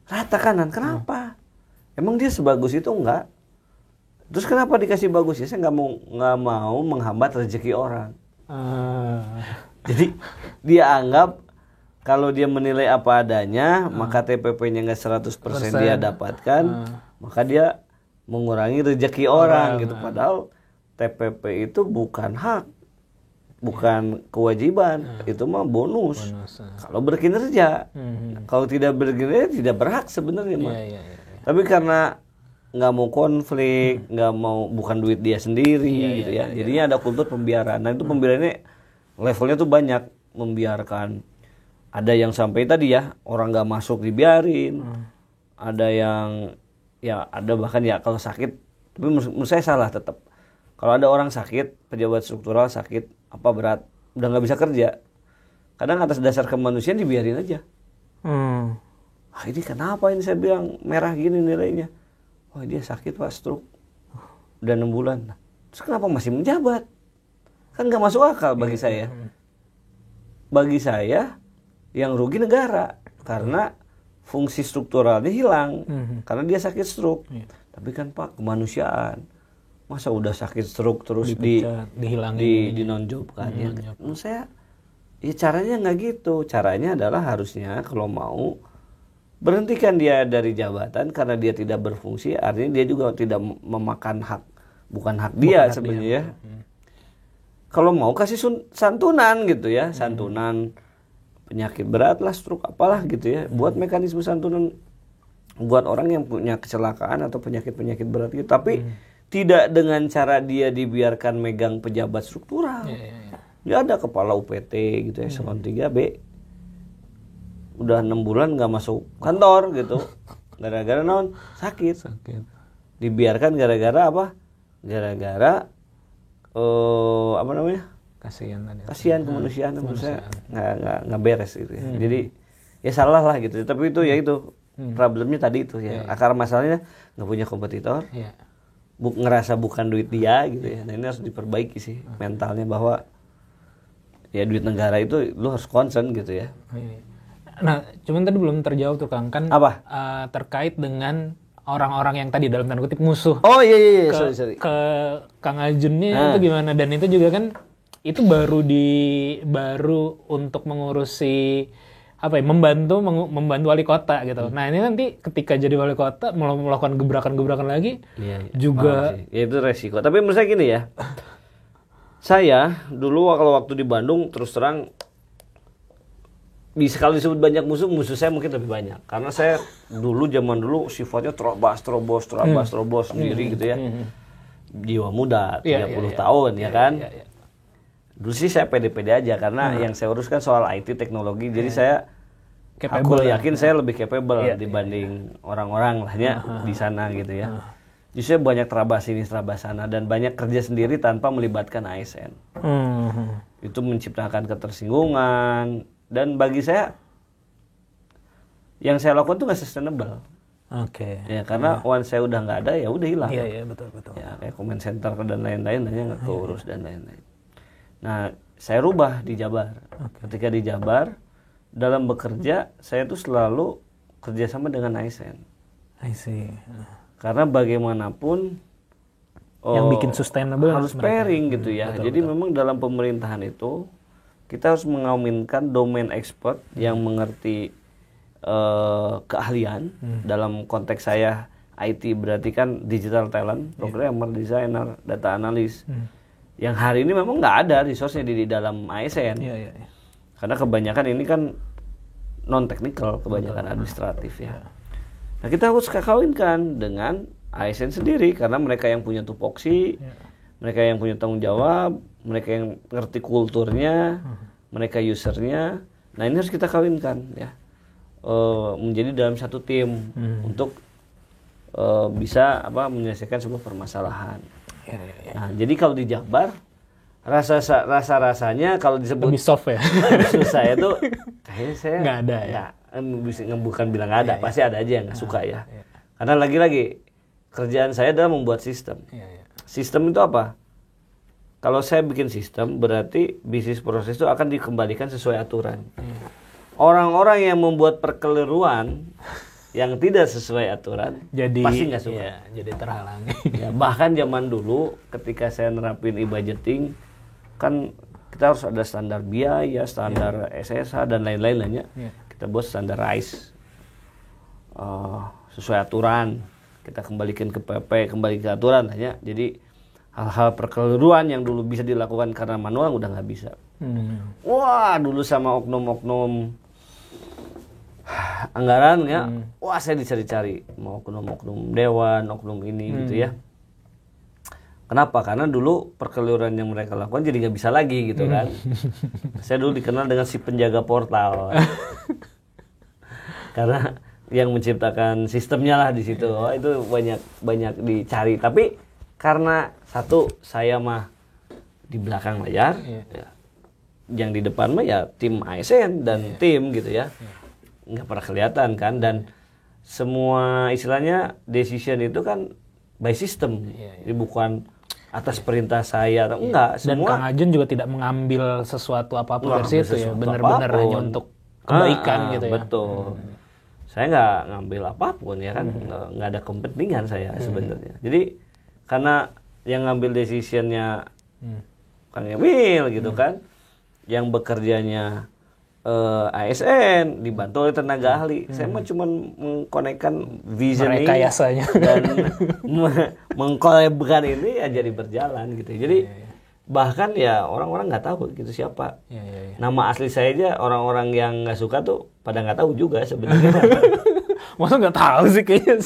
rata kanan kenapa? Emang dia sebagus itu enggak? Terus kenapa dikasih bagus ya? Saya nggak mau menghambat rezeki orang. Jadi dia anggap kalau dia menilai apa adanya, maka TPP-nya nggak 100% dia dapatkan, maka dia mengurangi rezeki orang gitu. Padahal TPP itu bukan hak, bukan kewajiban, itu mah bonus. Kalau berkinerja, kalau tidak berkinerja tidak berhak sebenarnya mah. Tapi karena nggak mau konflik, nggak mau, bukan duit dia sendiri gitu ya. Jadinya ada kultur pembiaran. Nah itu pembiarannya levelnya tuh banyak, membiarkan. Ada yang sampai tadi ya orang nggak masuk dibiarin, ada yang ya ada bahkan ya kalau sakit, tapi menurut saya salah tetap. Kalau ada orang sakit, pejabat struktural sakit apa berat, udah nggak bisa kerja, kadang atas dasar kemanusiaan dibiarin aja. Ini kenapa ini saya bilang merah gini nilainya? Oh dia sakit pak, stroke, udah 6 bulan. Terus kenapa masih menjabat? Kan nggak masuk akal bagi saya. Bagi saya yang rugi negara karena fungsi strukturalnya hilang karena dia sakit stroke. Tapi kan pak kemanusiaan, masa udah sakit stroke terus dinonjobkan ya. Menurut saya ya caranya nggak gitu. Caranya adalah harusnya kalau mau berhentikan dia dari jabatan karena dia tidak berfungsi, artinya dia juga tidak memakan hak, bukan hak dia sebenarnya. Kalau mau kasih santunan gitu ya, santunan penyakit berat lah, stroke apalah gitu ya, buat mekanisme santunan buat orang yang punya kecelakaan atau penyakit-penyakit berat gitu. Tapi tidak dengan cara dia dibiarkan megang pejabat struktural. Dia ada kepala UPT gitu ya, eselon 3B. Udah 6 bulan nggak masuk kantor gitu. Gara-gara naon? Sakit. Dibiarkan gara-gara apa? Gara-gara apa namanya? Kasihan kemanusiaan menurut saya nggak beres gitu ya. Jadi ya salah lah gitu. Tapi itu ya itu problemnya tadi itu ya. Akar masalahnya nggak punya kompetitor, ngerasa bukan duit dia gitu ya. Nah ini harus diperbaiki sih mentalnya bahwa ya duit negara itu lu harus concern gitu ya. Nah cuman tadi belum terjawab tuh Kang, kan apa? Terkait dengan orang-orang yang tadi dalam tanda kutip musuh. Oh iya sorry. Ke Kang Ajunnya itu gimana? Dan itu juga kan itu baru untuk mengurusi apa ya, membantu wali kota gitu. Nah ini nanti ketika jadi wali kota melakukan gebrakan-gebrakan lagi juga ya itu resiko. Tapi menurut saya gini ya, saya dulu kalau waktu di Bandung terus terang bisa kalau disebut banyak musuh saya mungkin lebih banyak karena saya zaman dulu sifatnya terobos sendiri gitu ya. Jiwa muda 30 tahun ya kan. Dulu sih saya pede-pede aja karena yang saya uruskan soal IT teknologi, jadi saya aku yakin saya lebih capable dibanding orang-orang lahnya di sana gitu ya. Justru banyak terabas sini terabas sana dan banyak kerja sendiri tanpa melibatkan ASN. Itu menciptakan ketersinggungan dan bagi saya yang saya lakukan tuh nggak sustainable. Ya karena once saya udah nggak ada ya udah hilang. Iya betul. Ya kayak comment center dan lain-lain nggak keurus dan lain-lain. Nah, saya rubah di Jabar. Ketika di Jabar, dalam bekerja, saya tuh selalu kerjasama dengan ASN. I see. Karena bagaimanapun yang bikin sustainable harus pairing gitu ya. Jadi memang dalam pemerintahan itu kita harus mengaminkan domain expert yang mengerti keahlian. Dalam konteks saya IT berarti kan digital talent, programmer, designer, data analis. Yang hari ini memang nggak ada resource-nya di dalam ASN. Karena kebanyakan ini kan non teknikal, kebanyakan administratif ya. Nah kita harus kawinkan dengan ASN sendiri karena mereka yang punya tupoksi, mereka yang punya tanggung jawab, mereka yang ngerti kulturnya, mereka usernya. Nah ini harus kita kawinkan ya, menjadi dalam satu tim untuk bisa menyelesaikan sebuah permasalahan. Nah jadi kalau di Jakbar rasanya kalau disebut lebih soft ya. susah itu kayaknya saya nggak ada ya. Bukan bilang nggak ada, pasti ada aja yang nggak suka ya. Karena lagi-lagi kerjaan saya adalah membuat sistem. Sistem itu apa? Kalau saya bikin sistem berarti bisnis proses itu akan dikembalikan sesuai aturan. Orang-orang yang membuat perkeliruan yang tidak sesuai aturan jadi, pasti nggak suka. Iya, jadi terhalangi. Ya, bahkan zaman dulu ketika saya nerapin e-budgeting kan kita harus ada standar biaya, standar SSH dan lain-lainnya. Kita buat standarize sesuai aturan. Kita kembalikan ke PP, kembali ke aturan hanya. Jadi hal-hal perkeliruan yang dulu bisa dilakukan karena manual udah nggak bisa. Wah dulu sama oknum-oknum anggaran ya, wah saya dicari-cari mau oknum-oknum dewan, oknum ini gitu ya. Kenapa? Karena dulu perkeliruan yang mereka lakukan jadi nggak bisa lagi gitu kan. Saya dulu dikenal dengan si penjaga portal. Karena yang menciptakan sistemnya lah di situ. Oh, itu banyak dicari. Tapi karena satu saya mah di belakang layar, ya, yang di depan mah ya tim ASN dan tim gitu ya. Nggak pernah kelihatan kan, dan semua istilahnya decision itu kan by system. Jadi bukan atas perintah saya atau enggak, Dan semua. Kang Ajun juga tidak mengambil sesuatu apapun dari situ ya, benar-benar hanya untuk kebaikan gitu ya. Betul. Saya nggak ngambil apapun ya kan, nggak ada kepentingan saya sebenarnya. Jadi karena yang ngambil decisionnya Kang Emil gitu kan, yang bekerjanya ASN dibantu oleh tenaga ahli. Saya mah cuma mengkonekkan visioning dan mengkolabkan ini ya jadi berjalan gitu. Jadi bahkan ya orang-orang nggak tahu gitu siapa. Nama asli saya aja orang-orang yang nggak suka tuh pada nggak tahu juga sebenarnya. Masa nggak tahu sih kayaknya.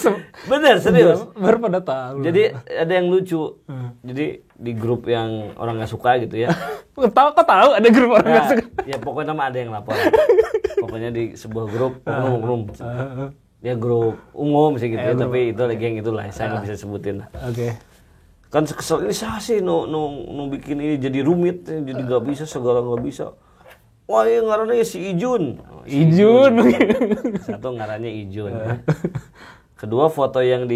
Bener serius. Baru pada tahu. Jadi ada yang lucu. Jadi di grup yang orang nggak suka gitu ya. Kok tahu ada grup orang nggak suka? Ya pokoknya nama ada yang lapor. Pokoknya di sebuah grup umum. Ya grup umum sih gitu ya, tapi itu lagi yang itulah saya nggak bisa sebutin lah. Oke. Kan kesel ini saya sih no bikin ini jadi rumit, jadi nggak bisa segala nggak bisa. Wah yang ngarannya si Ijun. Ijun. Satu ngarannya Ijun. Kedua foto yang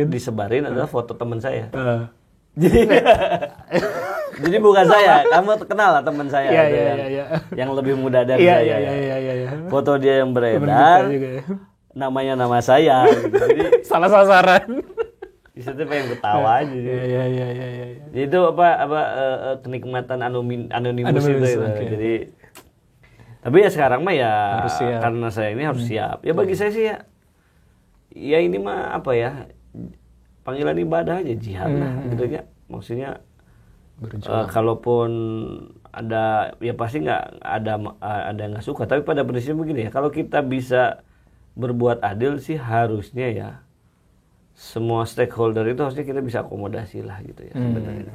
disebarin adalah foto teman saya. Jadi bukan saya, kamu kenal lah teman saya yang lebih muda dari saya. Foto dia yang beredar, namanya nama saya. Gitu. Jadi salah sasaran. Di situ pengen ketawa aja. Jadi itu kenikmatan anonimus itu. Okay. Jadi tapi ya sekarang mah ya karena saya ini harus siap. Ya bagi saya sih ya ini mah apa ya, panggilan ibadah aja, jihad lah gitu ya. Maksudnya kalaupun ada ya pasti nggak ada yang nggak suka, tapi pada prinsipnya begini ya, kalau kita bisa berbuat adil sih harusnya ya semua stakeholder itu harusnya kita bisa akomodasi lah gitu ya sebenarnya.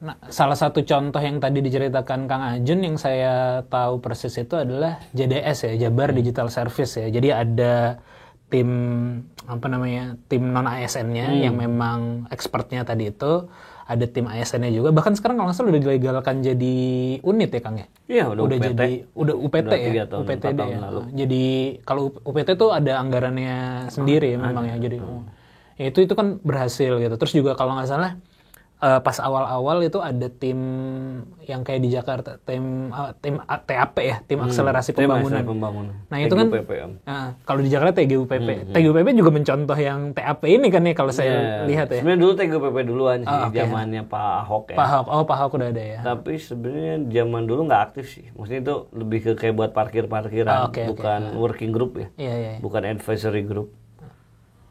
Nah, salah satu contoh yang tadi diceritakan Kang Ajun yang saya tahu persis itu adalah JDS ya, Jabar Digital Service ya. Jadi ada tim tim non ASN-nya yang memang expertnya tadi itu, ada tim ASN-nya juga. Bahkan sekarang kalau nggak salah udah dilegalkan jadi unit ya Kang ya? Iya, udah UPT. Jadi udah UPT ya, UPTD ya. Jadi kalau UPT tuh ada anggarannya sendiri memang ya. Jadi ya itu kan berhasil gitu. Terus juga kalau nggak salah pas awal-awal itu ada tim yang kayak di Jakarta, tim TAP ya, tim akselerasi pembangunan. Nah itu kan kalau di Jakarta TGUPP. TGUPP juga mencontoh yang TAP ini kan ya kalau saya lihat ya. Sebenarnya dulu TGUPP duluan sih, zamannya Pak Ahok ya. Pak Ahok udah ada ya. Tapi sebenarnya zaman dulu nggak aktif sih. Maksudnya itu lebih ke kayak buat parkiran, bukan working group ya. Bukan advisory group.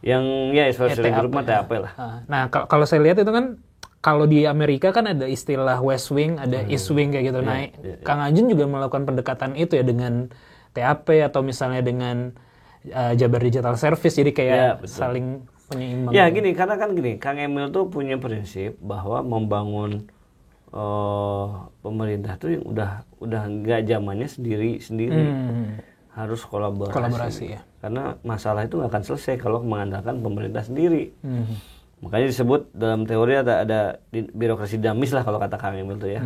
Yang ya advisory group mah TAP lah. Nah kalau saya lihat itu kan kalau di Amerika kan ada istilah West Wing, ada East Wing kayak gitu. Nah, Kang Ajun juga melakukan pendekatan itu ya dengan TAP atau misalnya dengan Jabar Digital Service, jadi kayak saling penyeimbang. Ya gini, karena kan gini, Kang Emil tuh punya prinsip bahwa membangun pemerintah tuh yang udah nggak zamannya sendiri harus kolaborasi ya. Karena masalah itu nggak akan selesai kalau mengandalkan pemerintah sendiri. Makanya disebut dalam teori ada birokrasi dinamis lah kalau kata Kang Emil tuh ya.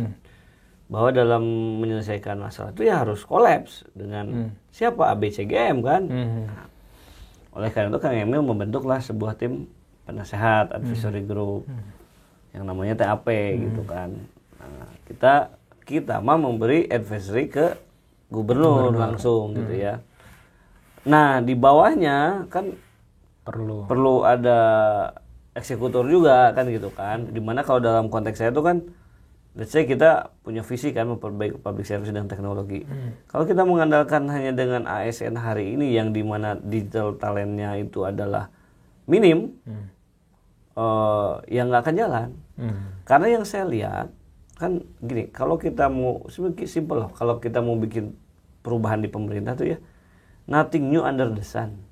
Bahwa dalam menyelesaikan masalah itu ya harus kolaps dengan siapa, ABCGM kan. Nah, oleh karena itu Kang Emil membentuklah sebuah tim penasehat advisory group yang namanya TAP gitu kan. Nah, kita mah memberi advisory ke gubernur langsung gitu ya. Nah, di bawahnya kan perlu ada eksekutor juga kan gitu kan. Dimana kalau dalam konteks saya itu kan, let's say kita punya visi kan memperbaiki public service dan teknologi. Kalau kita mengandalkan hanya dengan ASN hari ini yang dimana digital talentnya itu adalah minim, ya nggak akan jalan. Karena yang saya lihat kan gini, kalau kita mau sebenarnya simple loh, kalau kita mau bikin perubahan di pemerintah tuh ya, nothing new under the sun.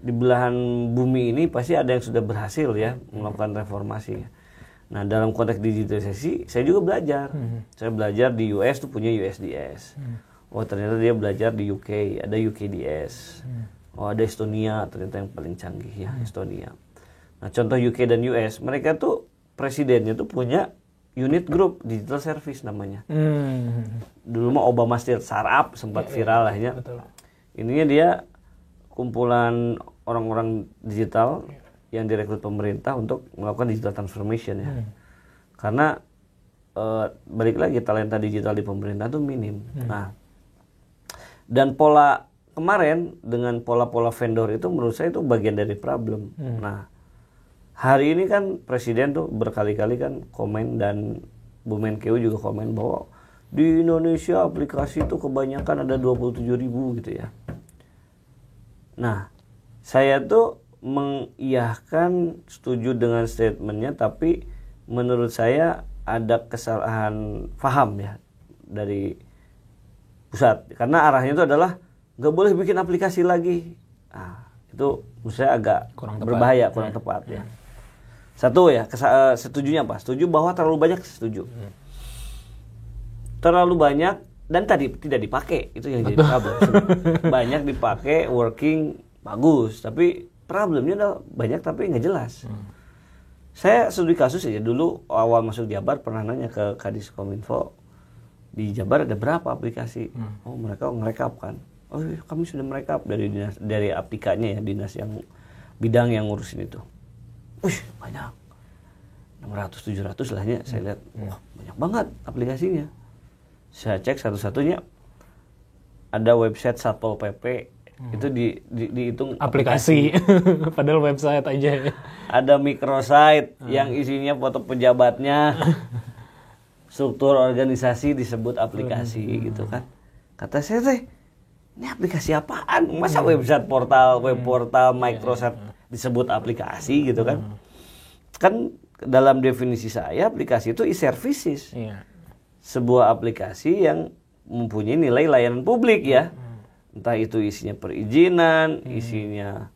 Di belahan bumi ini pasti ada yang sudah berhasil ya melakukan reformasi. Nah, dalam konteks digitalisasi saya juga belajar. Saya belajar di US tuh punya USDS. Oh, ternyata dia belajar di UK, ada UKDS. Oh, ada Estonia, ternyata yang paling canggih ya, Estonia. Nah, contoh UK dan US, mereka tuh presidennya tuh punya unit group digital service namanya. Dulu mah Obama startup sempat viral lah ya. Ininya dia kumpulan orang-orang digital yang direkrut pemerintah untuk melakukan digital transformation ya. Karena balik lagi talenta digital di pemerintah itu minim. Nah, dan pola kemarin dengan pola-pola vendor itu menurut saya itu bagian dari problem. Nah, hari ini kan presiden tuh berkali-kali kan komen dan Bu Menkeu juga komen bahwa di Indonesia aplikasi itu kebanyakan ada 27.000 gitu ya. Nah, saya tuh mengiyahkan setuju dengan statementnya, tapi menurut saya ada kesalahan paham ya dari pusat. Karena arahnya itu adalah nggak boleh bikin aplikasi lagi. Nah, itu menurut saya agak berbahaya, kurang tepat ya. Satu ya, setujunya apa? Setuju bahwa terlalu banyak, setuju. Terlalu banyak dan tadi tidak dipakai, itu yang jadi problem. Banyak dipakai, working bagus, tapi problemnya adalah banyak tapi nggak jelas. Saya studi kasus aja dulu awal masuk Jabar pernah nanya ke Kadis Kominfo, di Jabar ada berapa aplikasi? Oh, mereka ngerekap kan. Oh, kami sudah merekap dari aplikanya ya, dinas yang bidang yang ngurusin itu. Wih, banyak. 600 700 lah ya, saya lihat. Wah, banyak banget aplikasinya. Saya cek satu-satunya ada website Satpol PP itu dihitung aplikasi. Padahal website aja. Ada microsite yang isinya foto pejabatnya, struktur organisasi disebut aplikasi gitu kan. Kata saya teh, ini aplikasi apaan? Masa website web portal Microsoft disebut aplikasi gitu kan? Kan dalam definisi saya aplikasi itu e-services. Sebuah aplikasi yang mempunyai nilai layanan publik ya. Entah itu isinya perizinan, isinya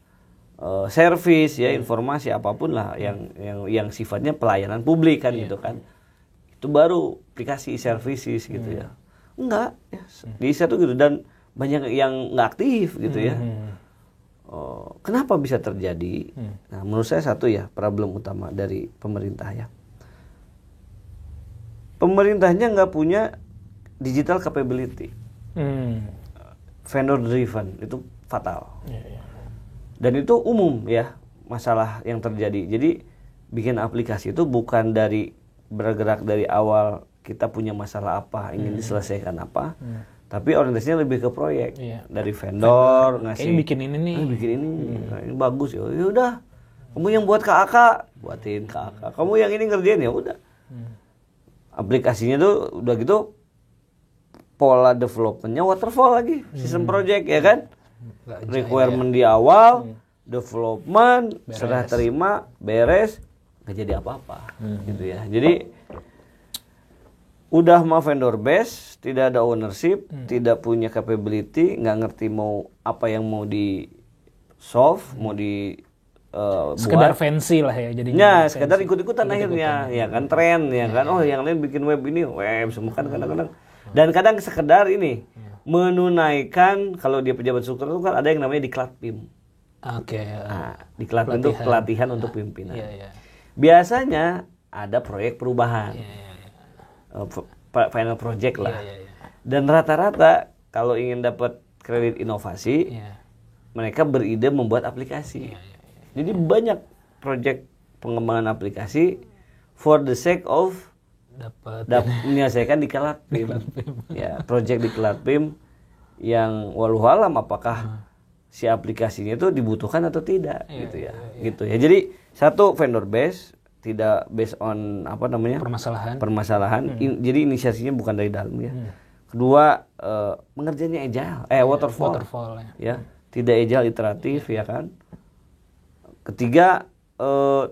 service ya, informasi apapun lah yang sifatnya pelayanan publik kan gitu kan. Itu baru aplikasi e-services gitu ya. Enggak, ya, di satu gitu, dan banyak yang nggak aktif gitu ya. Kenapa bisa terjadi? Nah, menurut saya satu ya problem utama dari pemerintah ya. Pemerintahnya nggak punya digital capability. Vendor driven itu fatal. Dan itu umum ya masalah yang terjadi. Jadi bikin aplikasi itu bukan dari bergerak dari awal kita punya masalah apa, ingin diselesaikan apa, tapi orientasinya lebih ke proyek. Dari vendor ngasih bikin ini nih. Bikin ini. Nah, ini bagus ya. Ya udah. Kamu yang buat KAK, buatin KAK. Kamu yang ini ngerjain ya udah. Aplikasinya tuh udah gitu pola developmentnya waterfall lagi, sistem project ya kan. Requirement di awal, development, serah terima, beres, nggak jadi apa-apa gitu ya. Jadi udah mah vendor base, tidak ada ownership, tidak punya capability, nggak ngerti mau apa yang mau di solve, mau di Sekedar buat. fancy lah ya jadinya. Ya, sekedar ikut-ikutan akhirnya, ya kan tren, ya kan. Oh, yang lain bikin web ini, web semua kan kadang-kadang. Dan kadang sekedar ini menunaikan, kalau dia pejabat struktural itu kan ada yang namanya diklat PIM. Oke. Nah, diklat PIM itu pelatihan untuk pimpinan. Iya, iya. Biasanya ada proyek perubahan. Iya, iya, iya. Final project lah. Iya, iya, iya. Dan rata-rata kalau ingin dapat kredit inovasi, Iya. mereka beride membuat aplikasi. Iya, iya, iya. Jadi banyak project pengembangan aplikasi for the sake of Dapat menyelesaikan diklat PIM. Ya, project diklat PIM yang walau alam apakah si aplikasinya itu dibutuhkan atau tidak gitu ya. Gitu ya. Jadi satu vendor base, tidak based on apa namanya? permasalahan. Jadi inisiasinya bukan dari dalam ya. Kedua, pengerjaannya agile, waterfall ya. Tidak agile iteratif ya kan. Ketiga,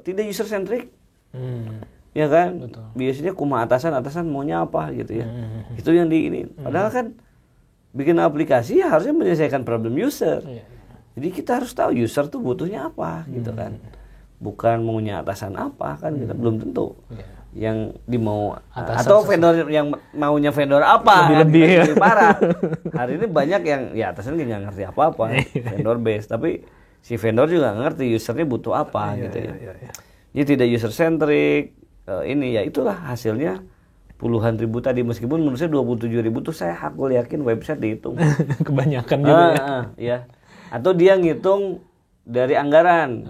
tidak user centric. Ya kan? Betul. Biasanya kumaha atasan maunya apa gitu ya. Itu yang di ini. Padahal kan bikin aplikasi ya harusnya menyelesaikan problem user. Jadi kita harus tahu user tuh butuhnya apa gitu kan. Bukan maunya atasan apa kan kita belum tentu. Yang dimau atau vendor yang maunya vendor apa lebih parah. Hari ini banyak yang ya atasan nggak ngerti apa-apa vendor base, tapi si vendor juga ngerti usernya butuh apa gitu ya. Jadi tidak user centric. Ini ya itulah hasilnya puluhan ribu tadi, meskipun menurut saya 27.000 tuh saya hakul yakin website dihitung. Kebanyakan juga ya. Atau dia ngitung dari anggaran.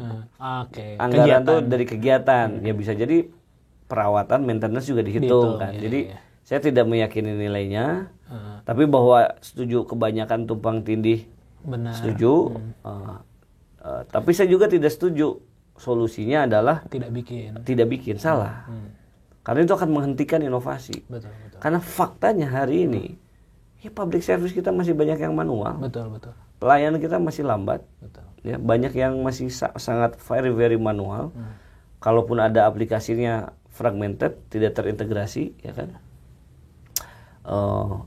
Anggaran tuh dari kegiatan. Ya bisa jadi perawatan, maintenance juga dihitung kan. Jadi saya tidak meyakini nilainya. Tapi bahwa setuju kebanyakan tumpang tindih. Benar. Setuju. Tapi saya juga tidak setuju solusinya adalah tidak bikin salah. Karena itu akan menghentikan inovasi. Betul. Karena faktanya hari ini ya public service kita masih banyak yang manual. Betul. Pelayanan kita masih lambat. Betul. Ya, banyak yang masih sangat very manual. Kalaupun ada aplikasinya fragmented, tidak terintegrasi, ya kan.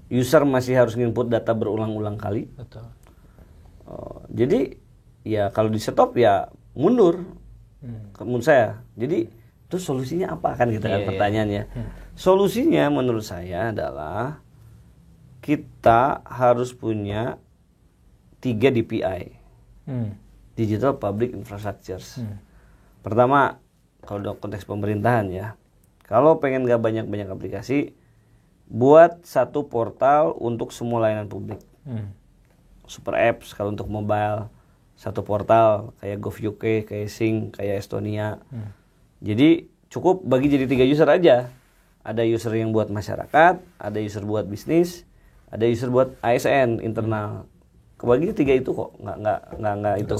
User masih harus input data berulang-ulang kali. Betul. Jadi ya kalau di stop ya mundur. Menurut saya. Jadi itu solusinya apa kan gitu kan pertanyaannya. Solusinya menurut saya adalah kita harus punya 3 DPI. Digital Public Infrastructures. Pertama, kalau dalam konteks pemerintahan ya. Kalau pengen gak banyak-banyak aplikasi, buat satu portal untuk semua layanan publik. Super apps kalau untuk mobile, satu portal kayak Gov.uk, kayak Sing, kayak Estonia. Jadi cukup bagi jadi 3 user aja. Ada user yang buat masyarakat, ada user buat bisnis, ada user buat ASN internal. Kebagi 3 itu kok, nggak itu.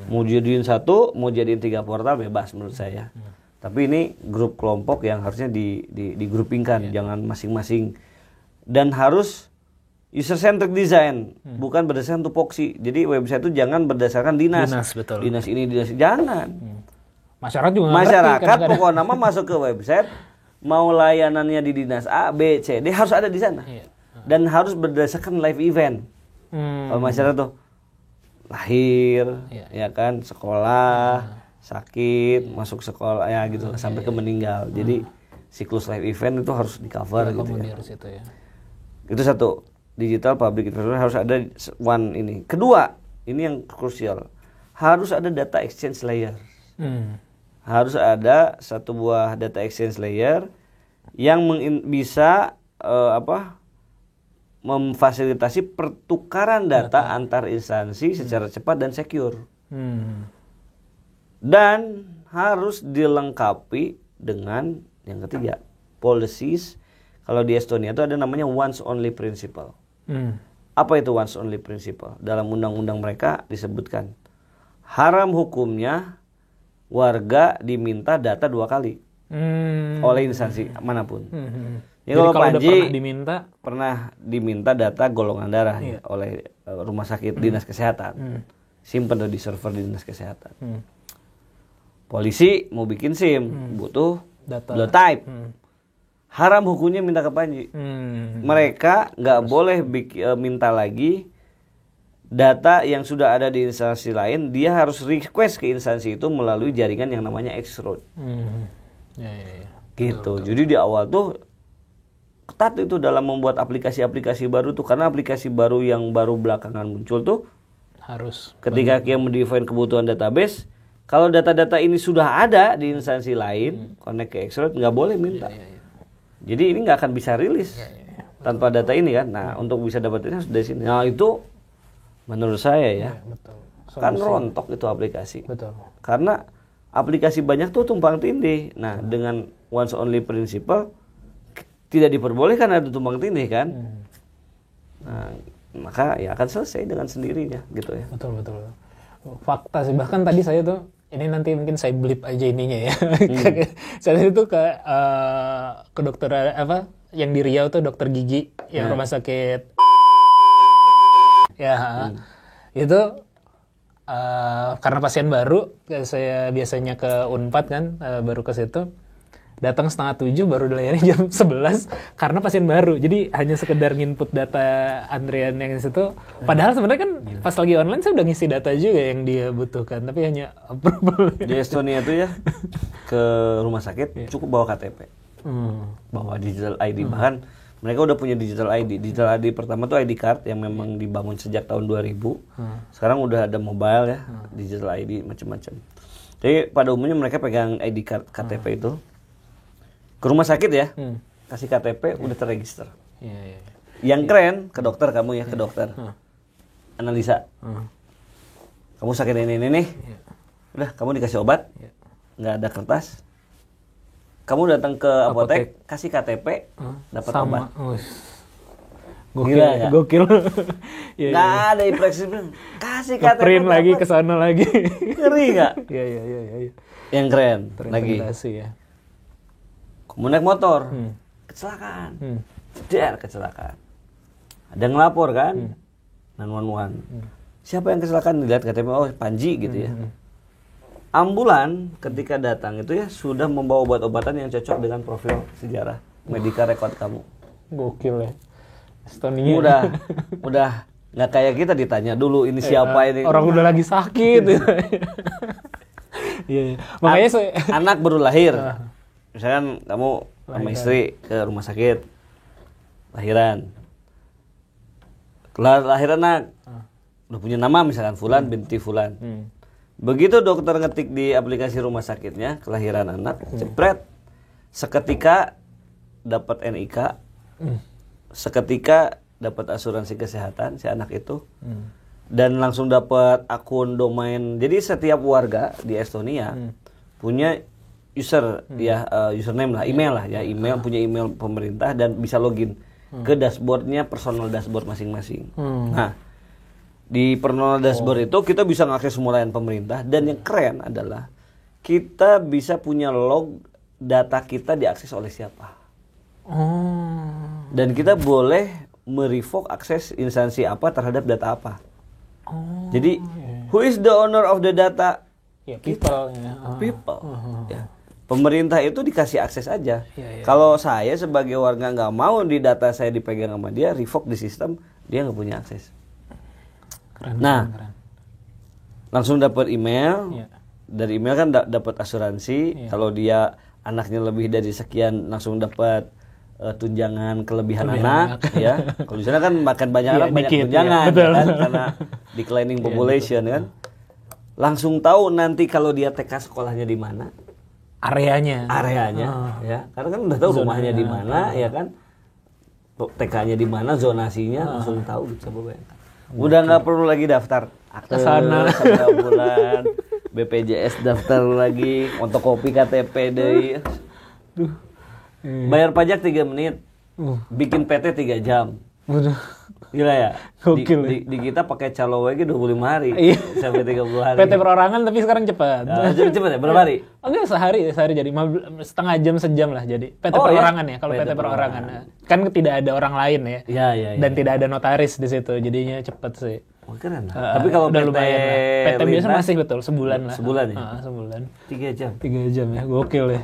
Mau jadiin 1, mau jadiin 3 portal bebas menurut saya. Tapi ini grup kelompok yang harusnya digroupingkan, jangan masing-masing. Dan harus user centric design, bukan berdasarkan tupoksi. Jadi website itu jangan berdasarkan dinas. Betul. Dinas ini, dinas ini. Jangan. Masyarakat pokoknya nama masuk ke website, mau layanannya di dinas A, B, C, D harus ada di sana. Dan harus berdasarkan live event. Kalau masyarakat tuh lahir, ya kan, sekolah, sakit, masuk sekolah, ya gitu, sampai ke meninggal. Jadi siklus live event itu harus di cover gitu ya. Itu satu. Digital public infrastructure harus ada one ini. Kedua, ini yang krusial. Harus ada data exchange layer. Harus ada satu buah data exchange layer yang bisa memfasilitasi pertukaran data antar instansi secara cepat dan secure. Dan harus dilengkapi dengan yang ketiga, policies. Kalau di Estonia itu ada namanya once only principle. Apa itu once only principle? Dalam undang-undang mereka disebutkan haram hukumnya warga diminta data 2 kali oleh instansi manapun. Jadi kalau Panji pernah diminta data golongan darah ya, oleh rumah sakit dinas kesehatan, simpan di server di dinas kesehatan. Polisi mau bikin SIM, butuh Data. blood type. Haram hukumnya minta ke Panji. Mereka nggak boleh minta lagi data yang sudah ada di instansi lain. Dia harus request ke instansi itu melalui jaringan yang namanya X-Road. Ya. Gitu. Jadi di awal tuh ketat itu dalam membuat aplikasi-aplikasi baru tuh, karena aplikasi baru yang baru belakangan muncul tuh Harus. ketika dia mendefine kebutuhan database, kalau data-data ini sudah ada di instansi lain, connect ke X-Road, nggak boleh minta. Jadi ini nggak akan bisa rilis tanpa data ini kan. Nah, untuk bisa dapat ini harus dari sini. Nah, itu menurut saya ya, Betul. kan rontok itu aplikasi. Betul. Karena aplikasi banyak tuh tumpang tindih. Nah, dengan once only principle tidak diperbolehkan ada tumpang tindih kan. Nah, maka ya akan selesai dengan sendirinya gitu ya. Betul. Fakta sih, bahkan tadi saya tuh, ini nanti mungkin saya blip aja ininya ya. Saya itu ke dokter apa yang di Riau tuh, dokter gigi yang rumah sakit. Ya, itu karena pasien baru, saya biasanya ke Unpad kan, baru ke situ. Datang 6:30 baru dilayani jam 11 karena pasien baru. Jadi hanya sekedar nginput data antrian yang di situ. Padahal sebenarnya kan pas lagi online saya udah ngisi data juga yang dia butuhkan, tapi hanya approval. Di Estonia itu ya ke rumah sakit cukup bawa KTP. Bawa digital ID, bahkan mereka udah punya digital ID. Digital ID pertama tuh ID card yang memang dibangun sejak tahun 2000. Sekarang udah ada mobile ya, digital ID macam-macam. Jadi pada umumnya mereka pegang ID card KTP itu. Ke rumah sakit ya, kasih KTP udah terregister. Iya. Yang keren ke dokter kamu ya, ke dokter. Analisa. Kamu sakit ini nih. Udah, kamu dikasih obat. Nggak ada kertas. Kamu datang ke apotek, kasih KTP, dapat obat. Gokil. Gila, ya? Gokil. Nggak ada fleksibel. Kasih KTP. Print lagi dapat. ke sana lagi. Ngeri nggak? Iya. Yang keren lagi. Terintegrasi ya. Kamu naik motor, kecelakaan. Kecelakaan. Ada yang ngelapor kan? 911. Siapa yang kecelakaan? Dilihat KTP, oh Panji gitu ya. Ambulan ketika datang itu ya sudah membawa obat-obatan yang cocok dengan profil sejarah medical record kamu. Gokil ya. Estonia. Udah nggak kayak kita ditanya dulu ini siapa ini. Orang udah lagi sakit. Iya. Makanya anak baru lahir. Misalkan kamu sama istri ke rumah sakit, lahiran anak, udah punya nama misalkan Fulan binti Fulan. Begitu dokter ngetik di aplikasi rumah sakitnya kelahiran anak, jepret, seketika dapat NIK, seketika dapat asuransi kesehatan si anak itu, dan langsung dapat akun domain. Jadi setiap warga di Estonia punya user username lah, email lah ya, punya email pemerintah dan bisa login ke dashboardnya, personal dashboard masing-masing. Nah, di personal dashboard itu kita bisa ngakses semua layanan pemerintah, dan yang keren adalah kita bisa punya log data kita diakses oleh siapa. Dan kita boleh merevoke akses instansi apa terhadap data apa. Jadi who is the owner of the data? Ya, people. People. Ya. Pemerintah itu dikasih akses aja. Kalau saya sebagai warga nggak mau di data saya dipegang sama dia, revoke di sistem, dia nggak punya akses. Keren. Langsung dapat email. Dari email kan dapat asuransi. Kalau dia anaknya lebih dari sekian, langsung dapat tunjangan kelebihan anak. Ya. Kalau di sana kan makan banyak anak banyak tunjangan, kan? Karena declining population kan. Langsung tahu nanti kalau dia TK sekolahnya di mana. Areanya, ya, karena kan udah tahu rumahnya di mana, ya kan, TK-nya di mana, zonasinya langsung tahu bisa bayangkan. Udah nggak perlu lagi daftar akte sana setiap bulan, BPJS daftar lagi, fotokopi KTP deh, bayar pajak 3 menit, bikin PT 3 jam, Waduh. Gila ya? Gokil, Di kita pakai calo lagi 25 hari Iya. sampai 30 hari. PT perorangan tapi sekarang cepat. Jadi cepet ya? Berapa hari? Oh enggak, sehari jadi setengah jam sejam lah jadi. PT Oh, perorangan ya? ya, kalau PT PT perorangan. Kan tidak ada orang lain ya. Iya. Dan tidak ada notaris di situ, jadinya cepet sih. Oh, keren. Tapi kalau udah PT lumayan lah. PT biasa lintas, masih betul sebulan lah. Sebulan ya? Sebulan. 3 jam. 3 jam ya, gokil ya.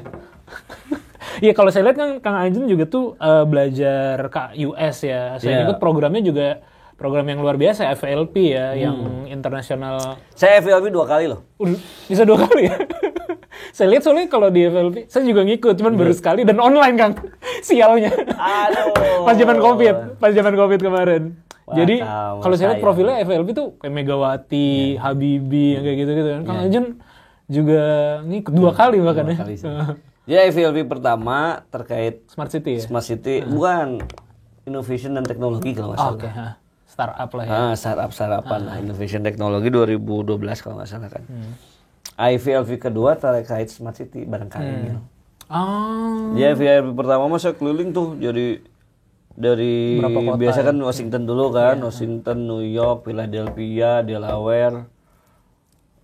Iya, kalau saya lihat kan Kang Ajun juga tuh belajar ke US ya. Saya ikut programnya juga program yang luar biasa, FLP ya, yang internasional. Saya FLP 2 kali loh. Bisa 2 kali ya. Saya lihat soalnya kalau di FLP, saya juga ngikut, cuman baru sekali dan online Kang. Sialnya. Aduh. Pas zaman Covid kemarin. Jadi kalau saya lihat profilnya FLP tuh kayak Megawati, Habibie yang kayak gitu-gitu kan. Kang Ajun juga ngikut 2 kali bahkan ya. Ya, FLP pertama terkait Smart City ya? Smart City, bukan Innovation dan Teknologi kalau nggak salah. Oke, startup lah ya. Startup-startupan lah, Innovation Teknologi 2012 kalau nggak salah kan. IVLV kedua terkait Smart City bareng Kang Emil. Ya, IVLV pertama mah saya keliling tuh, jadi dari biasa kan Washington dulu kan, Washington, New York, Philadelphia, Delaware,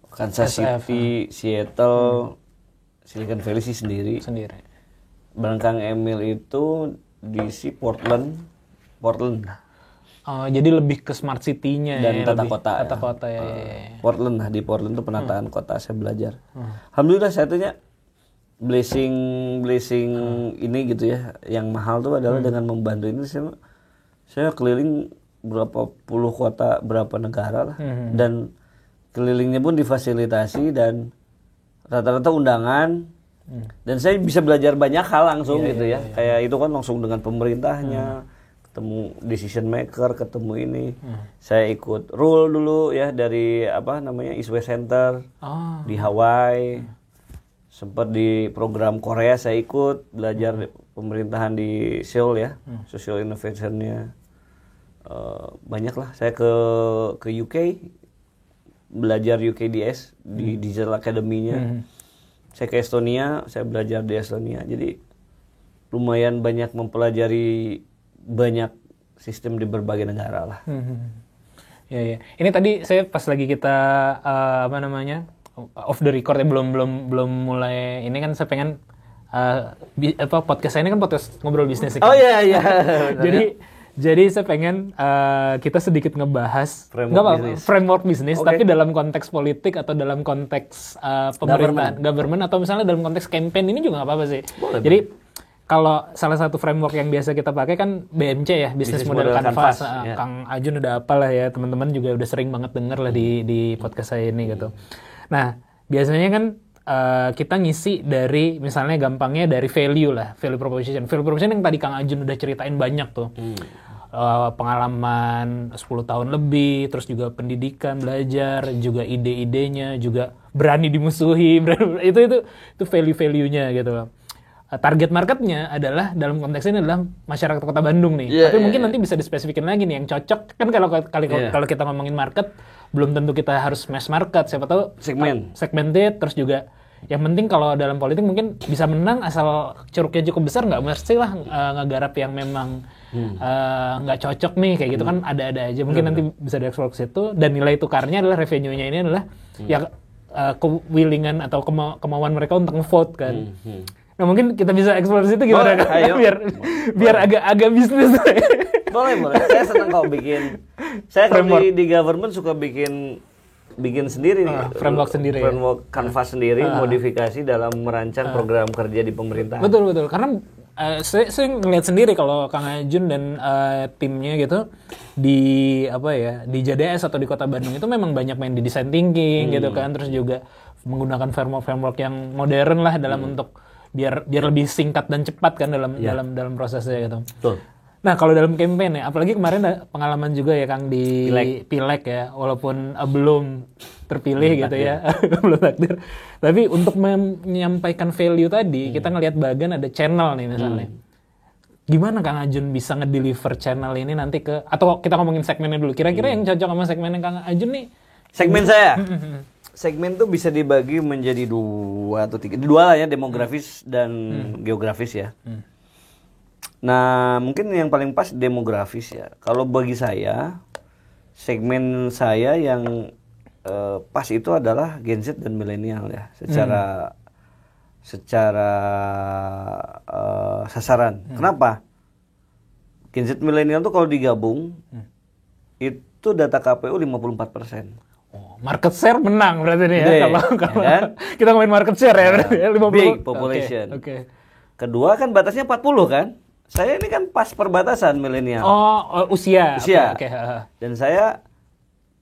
Kansas City, Seattle, Silicon Valley sih sendiri. Bareng Kang Emil itu DC, Portland. Jadi lebih ke smart city-nya dan ya, tata kota. Tata kota ya. Portland lah, di Portland tuh penataan kota saya belajar. Alhamdulillah saya tuhnya blessing ini gitu ya. Yang mahal tuh adalah dengan membantu ini saya keliling berapa puluh kota, berapa negara lah. Dan kelilingnya pun difasilitasi dan rata-rata undangan. Dan saya bisa belajar banyak hal langsung gitu ya. Kayak itu kan langsung dengan pemerintahnya. Ketemu decision maker, ketemu ini. Saya ikut rule dulu ya dari East West Center di Hawaii. Sempat di program Korea saya ikut belajar pemerintahan di Seoul ya, social innovation-nya. Banyak lah. Saya ke UK belajar UKDS di Digital Academy-nya. Saya ke Estonia, saya belajar di Estonia. Jadi lumayan banyak mempelajari banyak sistem di berbagai negara lah. Ya. Ini tadi saya pas lagi kita off the record ya, belum mulai. Ini kan saya pengen podcast saya ini kan podcast ngobrol bisnis. Oh iya. Jadi saya pengen kita sedikit ngebahas framework bisnis, tapi dalam konteks politik atau dalam konteks pemerintahan, government atau misalnya dalam konteks campaign ini juga nggak apa-apa sih. Boleh. Jadi kalau salah satu framework yang biasa kita pakai kan BMC ya, Business Model Canvas. Kang Ajun udah apa lah ya, teman-teman juga udah sering banget denger lah di podcast saya ini gitu. Nah, biasanya kan kita ngisi dari, misalnya gampangnya dari value proposition. Value proposition yang tadi Kang Ajun udah ceritain banyak tuh. Pengalaman 10 tahun lebih, terus juga pendidikan, belajar, juga ide-idenya, juga berani dimusuhi, itu value-value-nya gitu. Target marketnya adalah dalam konteks ini adalah masyarakat Kota Bandung nih. Tapi mungkin nanti bisa dispesifikin lagi nih yang cocok. Kan kalau kita ngomongin market, belum tentu kita harus mass market. Siapa tahu segmented, terus juga yang penting kalau dalam politik mungkin bisa menang asal curugnya cukup besar, nggak mesti lah ngegarap yang memang nggak cocok nih kayak gitu kan, ada-ada aja. Mungkin nanti bisa dieksplor ke situ, dan nilai tukarnya adalah revenue-nya ini adalah ya kewillingan atau kemauan mereka untuk nge-vote kan. Nah mungkin kita bisa eksplor situ gimana kan? biar agak bisnis. Boleh. Saya senang kalau bikin. Saya kalau di government suka bikin sendiri framework sendiri, framework Canvas sendiri, modifikasi dalam merancang program kerja di pemerintahan. Betul. Karena saya ngeliat sendiri kalau Kang Ajun dan timnya gitu di JDS atau di Kota Bandung itu memang banyak main di design thinking gitu kan, terus juga menggunakan framework yang modern lah dalam untuk biar lebih singkat dan cepat kan dalam prosesnya gitu. Betul. Nah kalau dalam campaign ya, apalagi kemarin ada pengalaman juga ya Kang di Pileg ya, walaupun belum terpilih gitu ya, belum takdir. Tapi untuk menyampaikan value tadi, kita ngelihat bagian ada channel nih misalnya. Gimana Kang Ajun bisa ngedeliver channel ini nanti atau kita ngomongin segmennya dulu. Kira-kira yang cocok sama segmennya Kang Ajun nih? Segmen saya? Segmen tuh bisa dibagi menjadi 2 atau 3. 2 lah ya, demografis dan geografis ya. Nah, mungkin yang paling pas demografis ya. Kalau bagi saya, segmen saya yang pas itu adalah Gen Z dan milenial ya. Secara sasaran. Kenapa? Gen Z milenial tuh kalau digabung itu data KPU 54%. Oh, market share menang berarti nih ya. Gede, Kalau ya kan? kita ngomongin market share ya berarti ya, 50. Big population. Oke. Kedua kan batasnya 40 kan? Saya ini kan pas perbatasan milenial. Oh, usia. Usia. Oke. Dan saya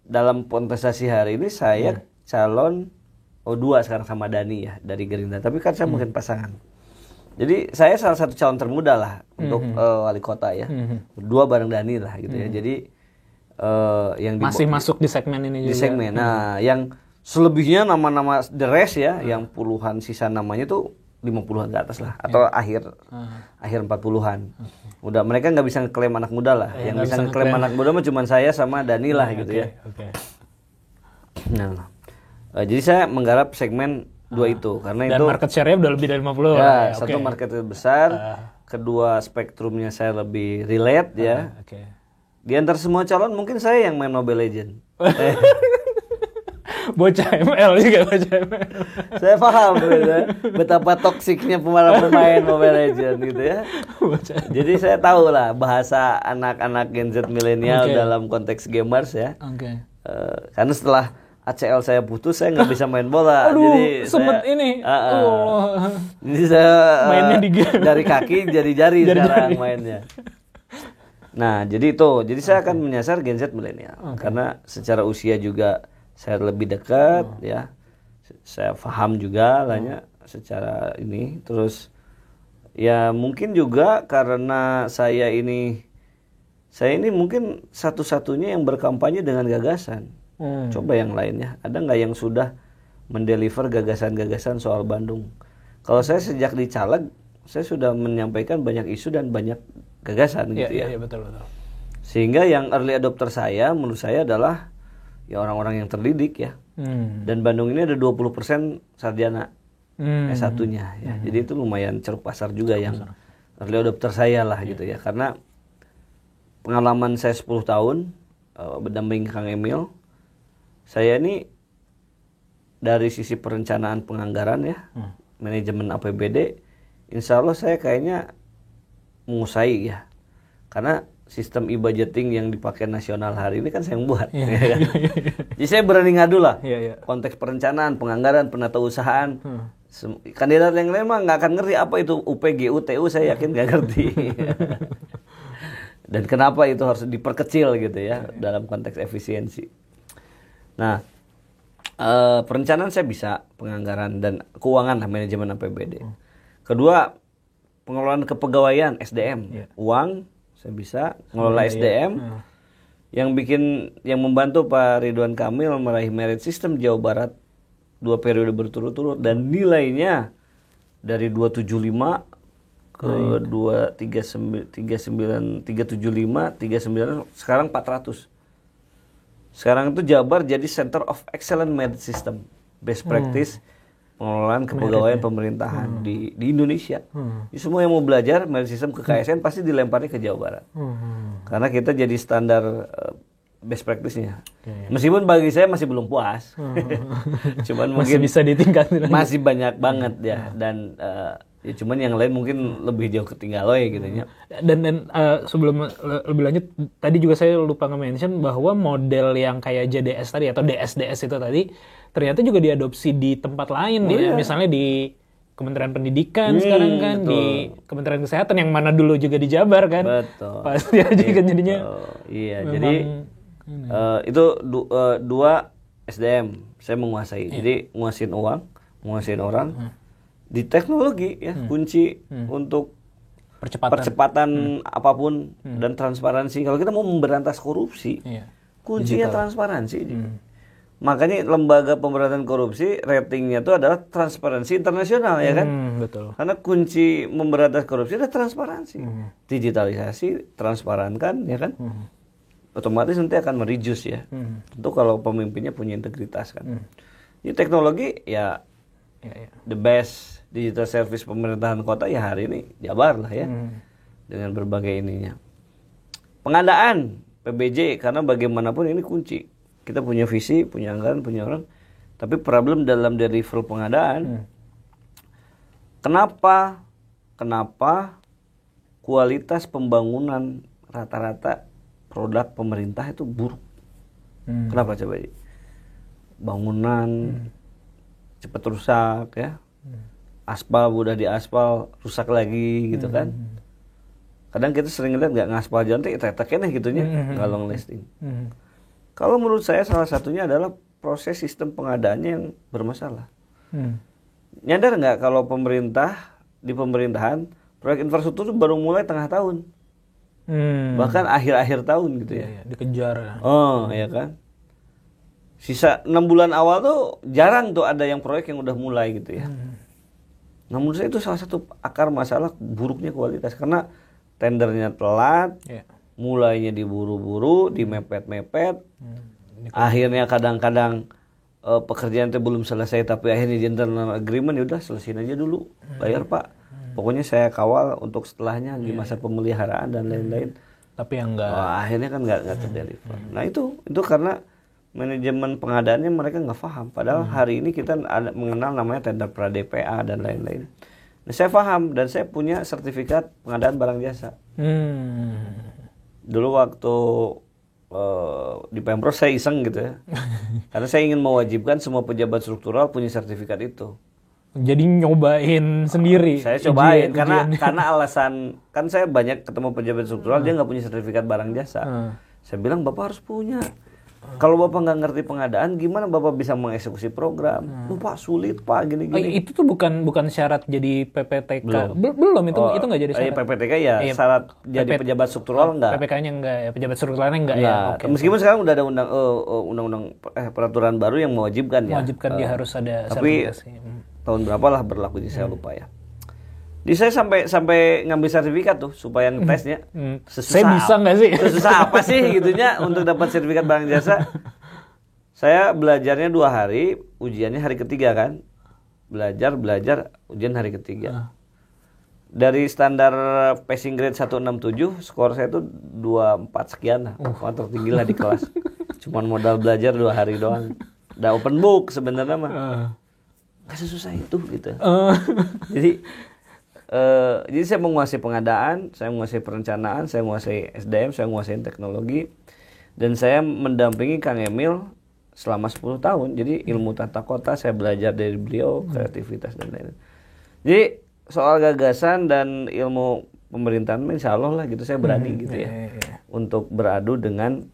dalam kontestasi hari ini saya calon O2 sekarang sama Dani ya dari Gerindra. Tapi kan saya mungkin pasangan. Jadi saya salah satu calon termuda lah untuk wali kota ya. Berdua bareng Dani lah gitu ya. Jadi yang masih masuk di segmen ini di juga. segmen. Nah, yang selebihnya nama-nama the rest ya, yang puluhan sisa namanya tuh 50-an ke atas lah atau akhir 40-an. Udah mereka nggak bisa ngeklaim anak muda lah. Yang bisa ngeklaim anak muda mah cuma saya sama Dani lah gitu ya. Nah, jadi saya menggarap segmen dua itu karena dan itu market share-nya udah lebih dari 50 ya, lah. satu marketnya besar, kedua spektrumnya saya lebih relate ya. Di antara semua calon mungkin saya yang main Mobile Legend. Bocah ML juga, bocah ML. Saya paham gitu, betapa toksiknya pemain Mobile Legend gitu ya. Jadi saya tahu lah bahasa anak-anak Gen Z milenial dalam konteks gamers ya. Karena setelah ACL saya putus, saya nggak bisa main bola. Aduh, jadi sempet saya, ini. Jadi saya mainnya di game. dari kaki jadi jari sekarang mainnya. Nah, jadi itu. Jadi saya akan menyasar Gen Z milenial. Karena secara usia juga saya lebih dekat ya. Saya paham juga lahnya secara ini. Terus ya mungkin juga karena saya ini mungkin satu-satunya yang berkampanye dengan gagasan. Coba yang lainnya. Ada nggak yang sudah mendeliver gagasan-gagasan soal Bandung? Kalau saya sejak di caleg, saya sudah menyampaikan banyak isu dan banyak gagasan gitu ya. Iya, betul. Sehingga yang early adopter saya menurut saya adalah ya orang-orang yang terdidik ya. Dan Bandung ini ada 20% sarjana S1-nya ya. Jadi itu lumayan ceruk pasar juga yang early adopter saya lah gitu ya. Karena pengalaman saya 10 tahun berdampingi Kang Emil, saya ini dari sisi perencanaan penganggaran ya, manajemen APBD, insya Allah saya kayaknya menguasai ya. Karena sistem e-budgeting yang dipakai nasional hari ini kan saya yang buat. Ya kan? Jadi saya berani ngadu lah. Konteks perencanaan, penganggaran, penatausahaan. Kandidat yang lain mah nggak akan ngerti apa itu UPG, UTU, saya yakin nggak ngerti. Dan kenapa itu harus diperkecil gitu ya dalam konteks efisiensi. Nah, perencanaan saya bisa, penganggaran dan keuangan lah, manajemen APBD. Kedua, pengelolaan kepegawaian SDM, uang saya bisa ngelola SDM. Yang membantu Pak Ridwan Kamil meraih merit system Jawa Barat 2 periode berturut-turut dan nilainya dari 275 ke 375, 39 sekarang 400. Sekarang itu Jabar jadi Center of Excellent Merit System, best practice pengelolaan kepegawaian pemerintahan di Indonesia. Jadi semua yang mau belajar merit system ke KSN pasti dilemparnya ke Jawa Barat. Karena kita jadi standar best practice-nya. Meskipun bagi saya masih belum puas. Cuman masih mungkin bisa ditingkatin. masih banyak banget ya dan ya cuman yang lain mungkin lebih jauh ketinggalan ya gitu ya. Dan sebelum lebih lanjut, tadi juga saya lupa nge-mention bahwa model yang kayak JDS tadi atau DSDS itu tadi ternyata juga diadopsi di tempat lain ya. Misalnya di Kementerian Pendidikan sekarang kan, betul. Di Kementerian Kesehatan yang mana dulu juga di Jabar kan. Betul. Pasti aja kan jadinya. Iya, jadi itu dua SDM saya menguasai. Jadi nguasain uang, nguasain orang. Di teknologi ya kunci untuk percepatan apapun dan transparansi. Kalau kita mau memberantas korupsi, kuncinya transparansi. Makanya lembaga pemberantasan korupsi ratingnya itu adalah transparansi internasional ya kan. Betul. Karena kunci memberantas korupsi adalah transparansi, digitalisasi, transparankan ya kan. Otomatis nanti akan mereduce ya. Tentu kalau pemimpinnya punya integritas kan. Jadi teknologi ya the best digital service pemerintahan kota ya hari ini Jabar lah ya. dengan berbagai ininya. Pengadaan PBJ, karena bagaimanapun ini kunci. Kita punya visi, punya anggaran, punya orang, tapi problem dalam deliver pengadaan. Kenapa kualitas pembangunan rata-rata produk pemerintah itu buruk? Kenapa coba? Bangunan cepat rusak ya. Aspal udah diaspal rusak lagi gitu kan. Kadang kita sering lihat nggak ngaspal jalan teh teteknya gitunya nggak long lasting. Kalau menurut saya salah satunya adalah proses sistem pengadaannya yang bermasalah. Nyadar nggak kalau di pemerintahan proyek infrastruktur itu baru mulai tengah tahun, bahkan akhir-akhir tahun gitu ya. Iya, dikejar. Oh ya kan. Sisa 6 bulan awal tuh jarang tuh ada yang proyek yang udah mulai gitu ya. Nah menurut saya itu salah satu akar masalah buruknya kualitas, karena tendernya telat, mulainya diburu-buru, dimepet-mepet, akhirnya kadang-kadang pekerjaan itu belum selesai tapi akhirnya gentleman agreement, ya udah selesaiin aja dulu, bayar Pak, pokoknya saya kawal untuk setelahnya di masa pemeliharaan dan lain-lain. Tapi yang enggak, akhirnya kan nggak terdeliver. Nah itu karena manajemen pengadaannya mereka nggak paham. Padahal hari ini kita mengenal namanya tender pra DPA dan lain-lain. Nah, saya paham dan saya punya sertifikat pengadaan barang jasa. Dulu waktu di Pemprov saya iseng gitu ya. Karena saya ingin mewajibkan semua pejabat struktural punya sertifikat itu. jadi nyobain sendiri. Saya cobain karena alasan kan saya banyak ketemu pejabat struktural dia nggak punya sertifikat barang jasa. Saya bilang Bapak harus punya. Kalau Bapak nggak ngerti pengadaan, gimana Bapak bisa mengeksekusi program? Pak sulit Pak gini-gini. Itu tuh bukan syarat jadi PPTK. Belum itu nggak jadi syarat. PPTK ya syarat jadi pejabat struktural enggak. PPK-nya enggak ya, pejabat strukturalnya enggak ya. Okay. Meskipun sekarang udah ada undang-undang peraturan baru yang mewajibkan ya. Mewajibkan dia harus ada tapi tahun berapa lah berlakunya saya lupa ya. Jadi saya sampai ngambil sertifikat tuh supaya ngetesnya. Saya bisa nggak sih? Susah apa sih gitunya untuk dapat sertifikat barang jasa? Saya belajarnya 2 hari, ujiannya hari ketiga kan. Belajar, ujian hari ketiga. Dari standar passing grade 167, skor saya tuh 24 sekian lah. Tertinggi lah di kelas. Cuman modal belajar 2 hari doang. Udah open book sebenarnya mah. Gak sesusah itu gitu. Jadi saya menguasai pengadaan, saya menguasai perencanaan, saya menguasai SDM, saya menguasai teknologi, dan saya mendampingi Kang Emil selama 10 tahun. Jadi ilmu tata kota saya belajar dari beliau, kreativitas dan lain-lain. Jadi soal gagasan dan ilmu pemerintahan, insya Allah lah gitu saya berani gitu ya, untuk beradu dengan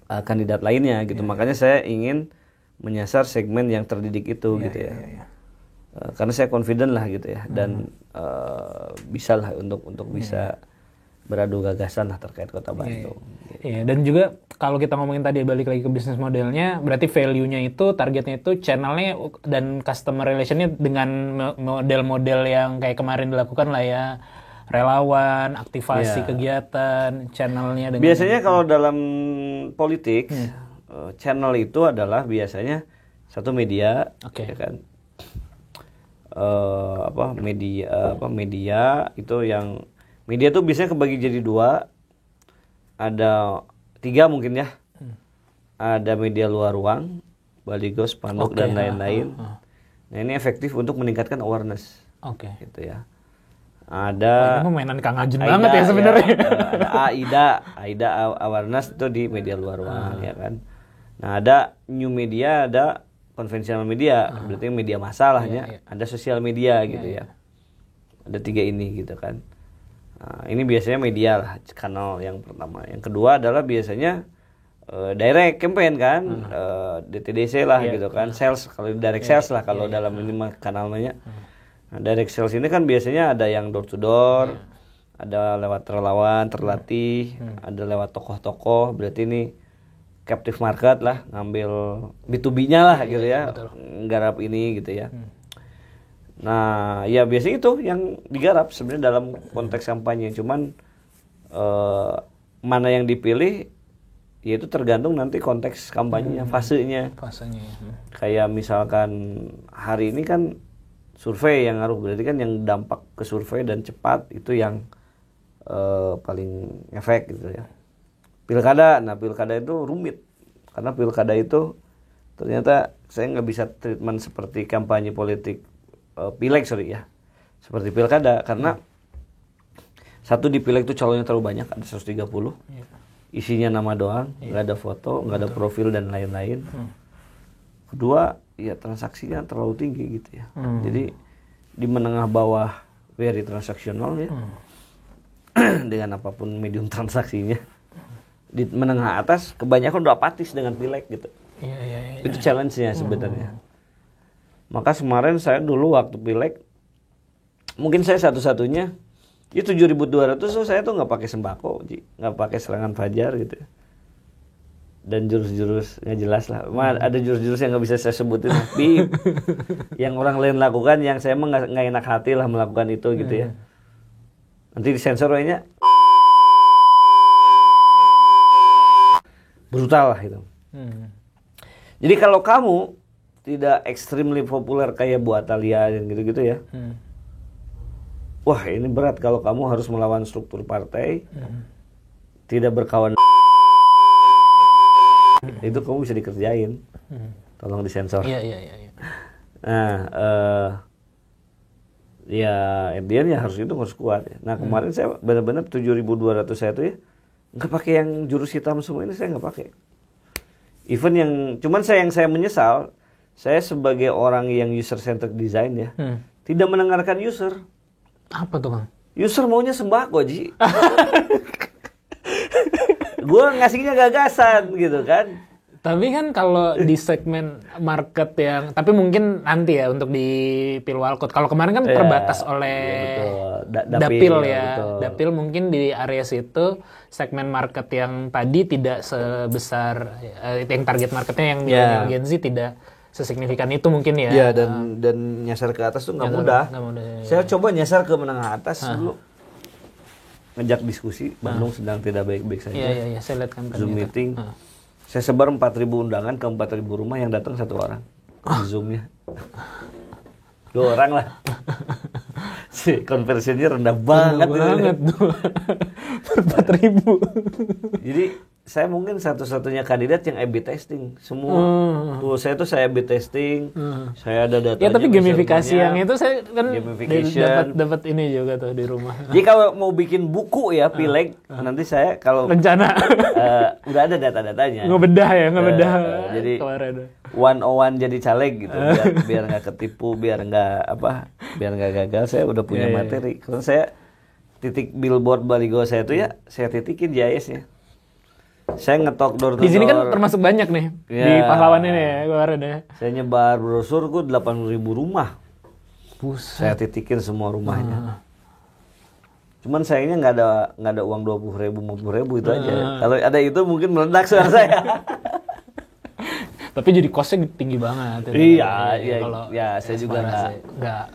kandidat lainnya gitu. Makanya saya ingin menyasar segmen yang terdidik itu gitu ya. Karena saya confident lah gitu ya, dan bisa lah untuk bisa beradu gagasan lah terkait Kota Bandung. Iya, dan juga kalau kita ngomongin tadi balik lagi ke bisnis modelnya, berarti value-nya itu, targetnya itu channelnya dan customer relation-nya dengan model-model yang kayak kemarin dilakukan lah ya, relawan, aktivasi kegiatan, channelnya. Dengan biasanya kalau dalam politik, channel itu adalah biasanya satu media, ya kan? Media itu yang media tuh biasanya kebagi jadi 2, ada 3 mungkin ya. Ada media luar ruang, baligo, spanduk dan lain-lain. Nah ini efektif untuk meningkatkan awareness. Gitu ya. Ada mainan Kang Ajun banget ya sebenarnya. Ada AIDA awareness itu di media luar ruang ya kan. Nah ada new media, ada konvensional media, berarti media masalahnya, ada sosial media gitu ya. Ada 3 ini gitu kan. Nah, ini biasanya media lah, kanal yang pertama. Yang kedua adalah biasanya direct campaign kan, DTDC lah gitu kan, sales, kalau direct sales lah kalau dalam ini kanalnya. Nah, direct sales ini kan biasanya ada yang door to door, ada lewat relawan terlatih, ada lewat tokoh-tokoh, berarti ini captive market lah, ngambil B2B-nya lah gitu ya, nggarap ini gitu ya. Nah, ya biasanya itu yang digarap sebenarnya dalam konteks kampanye. Cuman mana yang dipilih, ya itu tergantung nanti konteks kampanyenya, fasenya. Kayak misalkan hari ini kan survei yang ngaruh, berarti kan yang dampak ke survei dan cepat itu yang paling efek gitu ya. Pilkada, nah pilkada itu rumit karena pilkada itu ternyata saya nggak bisa treatment seperti kampanye politik pileg seperti pilkada karena satu di pileg itu calonnya terlalu banyak, ada 130, isinya nama doang, nggak ada foto, nggak ada profil dan lain-lain. Kedua, ya transaksinya terlalu tinggi gitu ya. Jadi di menengah bawah very transaksional ya, dengan apapun medium transaksinya. Di menengah atas kebanyakan udah apatis dengan pileg gitu. Itu challenge-nya sebenarnya. Maka kemarin saya dulu waktu pileg, mungkin saya satu-satunya, ya 7.200 so saya tuh nggak pakai sembako, nggak pakai serangan fajar gitu. Dan jurus-jurus nggak jelas lah. Ada jurus-jurus yang nggak bisa saya sebutin. Tapi yang orang lain lakukan, yang saya emang nggak enak hati lah melakukan itu gitu ya. Nanti disensor kayaknya brutal lah itu. Jadi kalau kamu tidak extremely populer kayak Bu Atalia yang gitu-gitu ya. Wah ini berat kalau kamu harus melawan struktur partai, tidak berkawan. Itu kamu bisa dikerjain. Tolong disensor. Iya. Nah, ya intinya harus kuat ya. Nah kemarin saya benar-benar 7.200 saya tuh ya nggak pakai yang jurus hitam semua ini, saya nggak pakai. Even yang cuman yang saya menyesal, saya sebagai orang yang user centered design ya, tidak mendengarkan user. Apa tuh Kang? User maunya sembako Ji. Gue ngasihnya gagasan gitu kan. Tapi kan kalau di segmen market yang, tapi mungkin nanti ya untuk di Pilwalkot. Kalau kemarin kan terbatas oleh Dapil ya. Betul. Dapil mungkin di area situ segmen market yang tadi tidak sebesar yang target marketnya yang Gen Z tidak sesignifikan itu mungkin ya. Iya dan nyasar ke atas tuh nggak mudah. Saya coba nyasar ke menengah atas dulu. Ngejak diskusi, Bandung sedang tidak baik-baik saja. Iya, saya lihat kan. Zoom meeting. Saya sebar 4.000 undangan ke 4.000 rumah, yang datang 1 orang. Zoom-nya. 2 orang lah. Si konversinya rendah banget. Tuh. 4.000. Jadi saya mungkin satu-satunya kandidat yang A/B testing semua. Tuh saya A/B testing. Saya ada datanya. Ya tapi gamifikasi yang itu saya kan dapat ini juga tuh di rumah. Jadi kalau mau bikin buku ya pileg, nanti saya kalau rencana udah ada data-datanya. Ngebedah. Jadi 101 jadi caleg gitu, biar nggak ketipu, biar nggak gagal. Saya udah punya materi. Karena saya titik billboard baligo saya tuh ya, saya titikin JIS-nya. Saya ngetok door to door. Di sini kan termasuk banyak nih di Pahlawan ini ya kemarin ya. Saya nyebar brosur 80.000 rumah. Buset. Saya titikin semua rumahnya. Cuman sayangnya nggak ada uang 20.000 50.000 itu aja. Kalau ada itu mungkin meledak suara saya. Tapi jadi costnya tinggi banget. Iya. Saya juga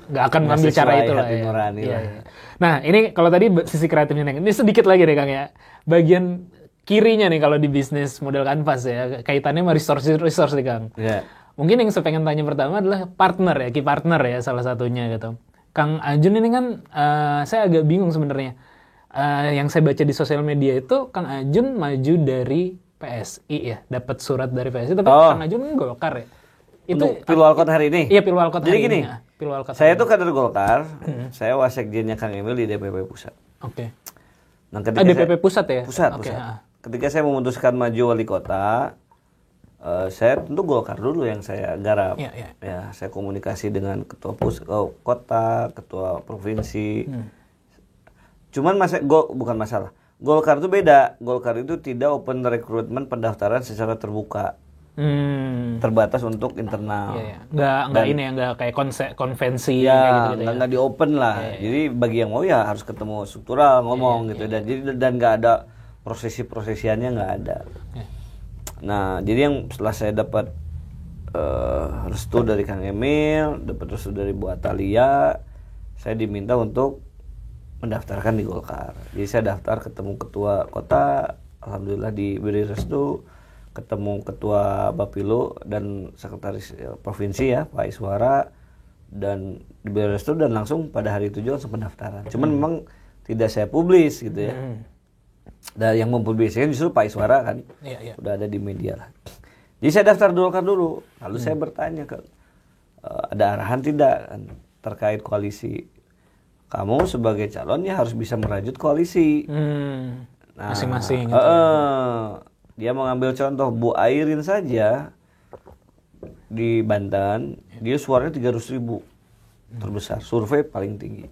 nggak akan ngambil cara itu lah. Iya. Nah ini kalau tadi sisi kreatifnya Neng, ini sedikit lagi deh Kang ya. Bagian kirinya nih kalau di bisnis model kanvas ya, kaitannya sama resource nih Kang. Yeah. Mungkin yang saya pengen tanya pertama adalah partner ya, key partner ya salah satunya gitu. Kang Ajun ini kan saya agak bingung sebenarnya. Yang saya baca di sosial media itu Kang Ajun maju dari PSI ya, dapat surat dari PSI, tapi Kang Ajun kan Golkar ya. Itu untuk Pilwalkot hari ini. Iya, Pilwalkot hari ini. Jadi gini, saya tuh kader Golkar, saya wasekjennya Kang Emil di DPP Pusat. Oke. Nah, DPP Pusat ya? Pusat. Ketika saya memutuskan maju wali kota, saya tentu Golkar dulu yang saya garap. Ya, saya komunikasi dengan ketua kota, ketua provinsi. Cuman bukan masalah. Golkar itu beda. Golkar itu tidak open recruitment pendaftaran secara terbuka. Terbatas untuk internal. Nggak kayak konvensi ya, gitu nggak di open lah. Jadi bagi yang mau ya harus ketemu struktural ngomong gitu. Dan nggak ada prosesi-prosesiannya nggak ada. Nah, jadi yang setelah saya dapat restu dari Kang Emil, dapat restu dari Bu Atalia, saya diminta untuk mendaftarkan di Golkar. Jadi saya daftar, ketemu ketua kota, alhamdulillah diberi restu, ketemu ketua Bapilu dan sekretaris provinsi ya, Pak Iswara, dan diberi restu dan langsung pada hari itu juga langsung pendaftaran. Cuman memang tidak saya publis gitu ya. Dan yang mempublikasikan justru Pak Iswara kan, udah ada di media lah. Jadi saya daftar Golkar dulu, lalu saya bertanya ada arahan tidak kan, terkait koalisi. Kamu sebagai calon ya harus bisa merajut koalisi. Nah, masing-masing gitu. Dia mengambil contoh Bu Airin saja di Banten, dia suaranya 300.000 terbesar, survei paling tinggi.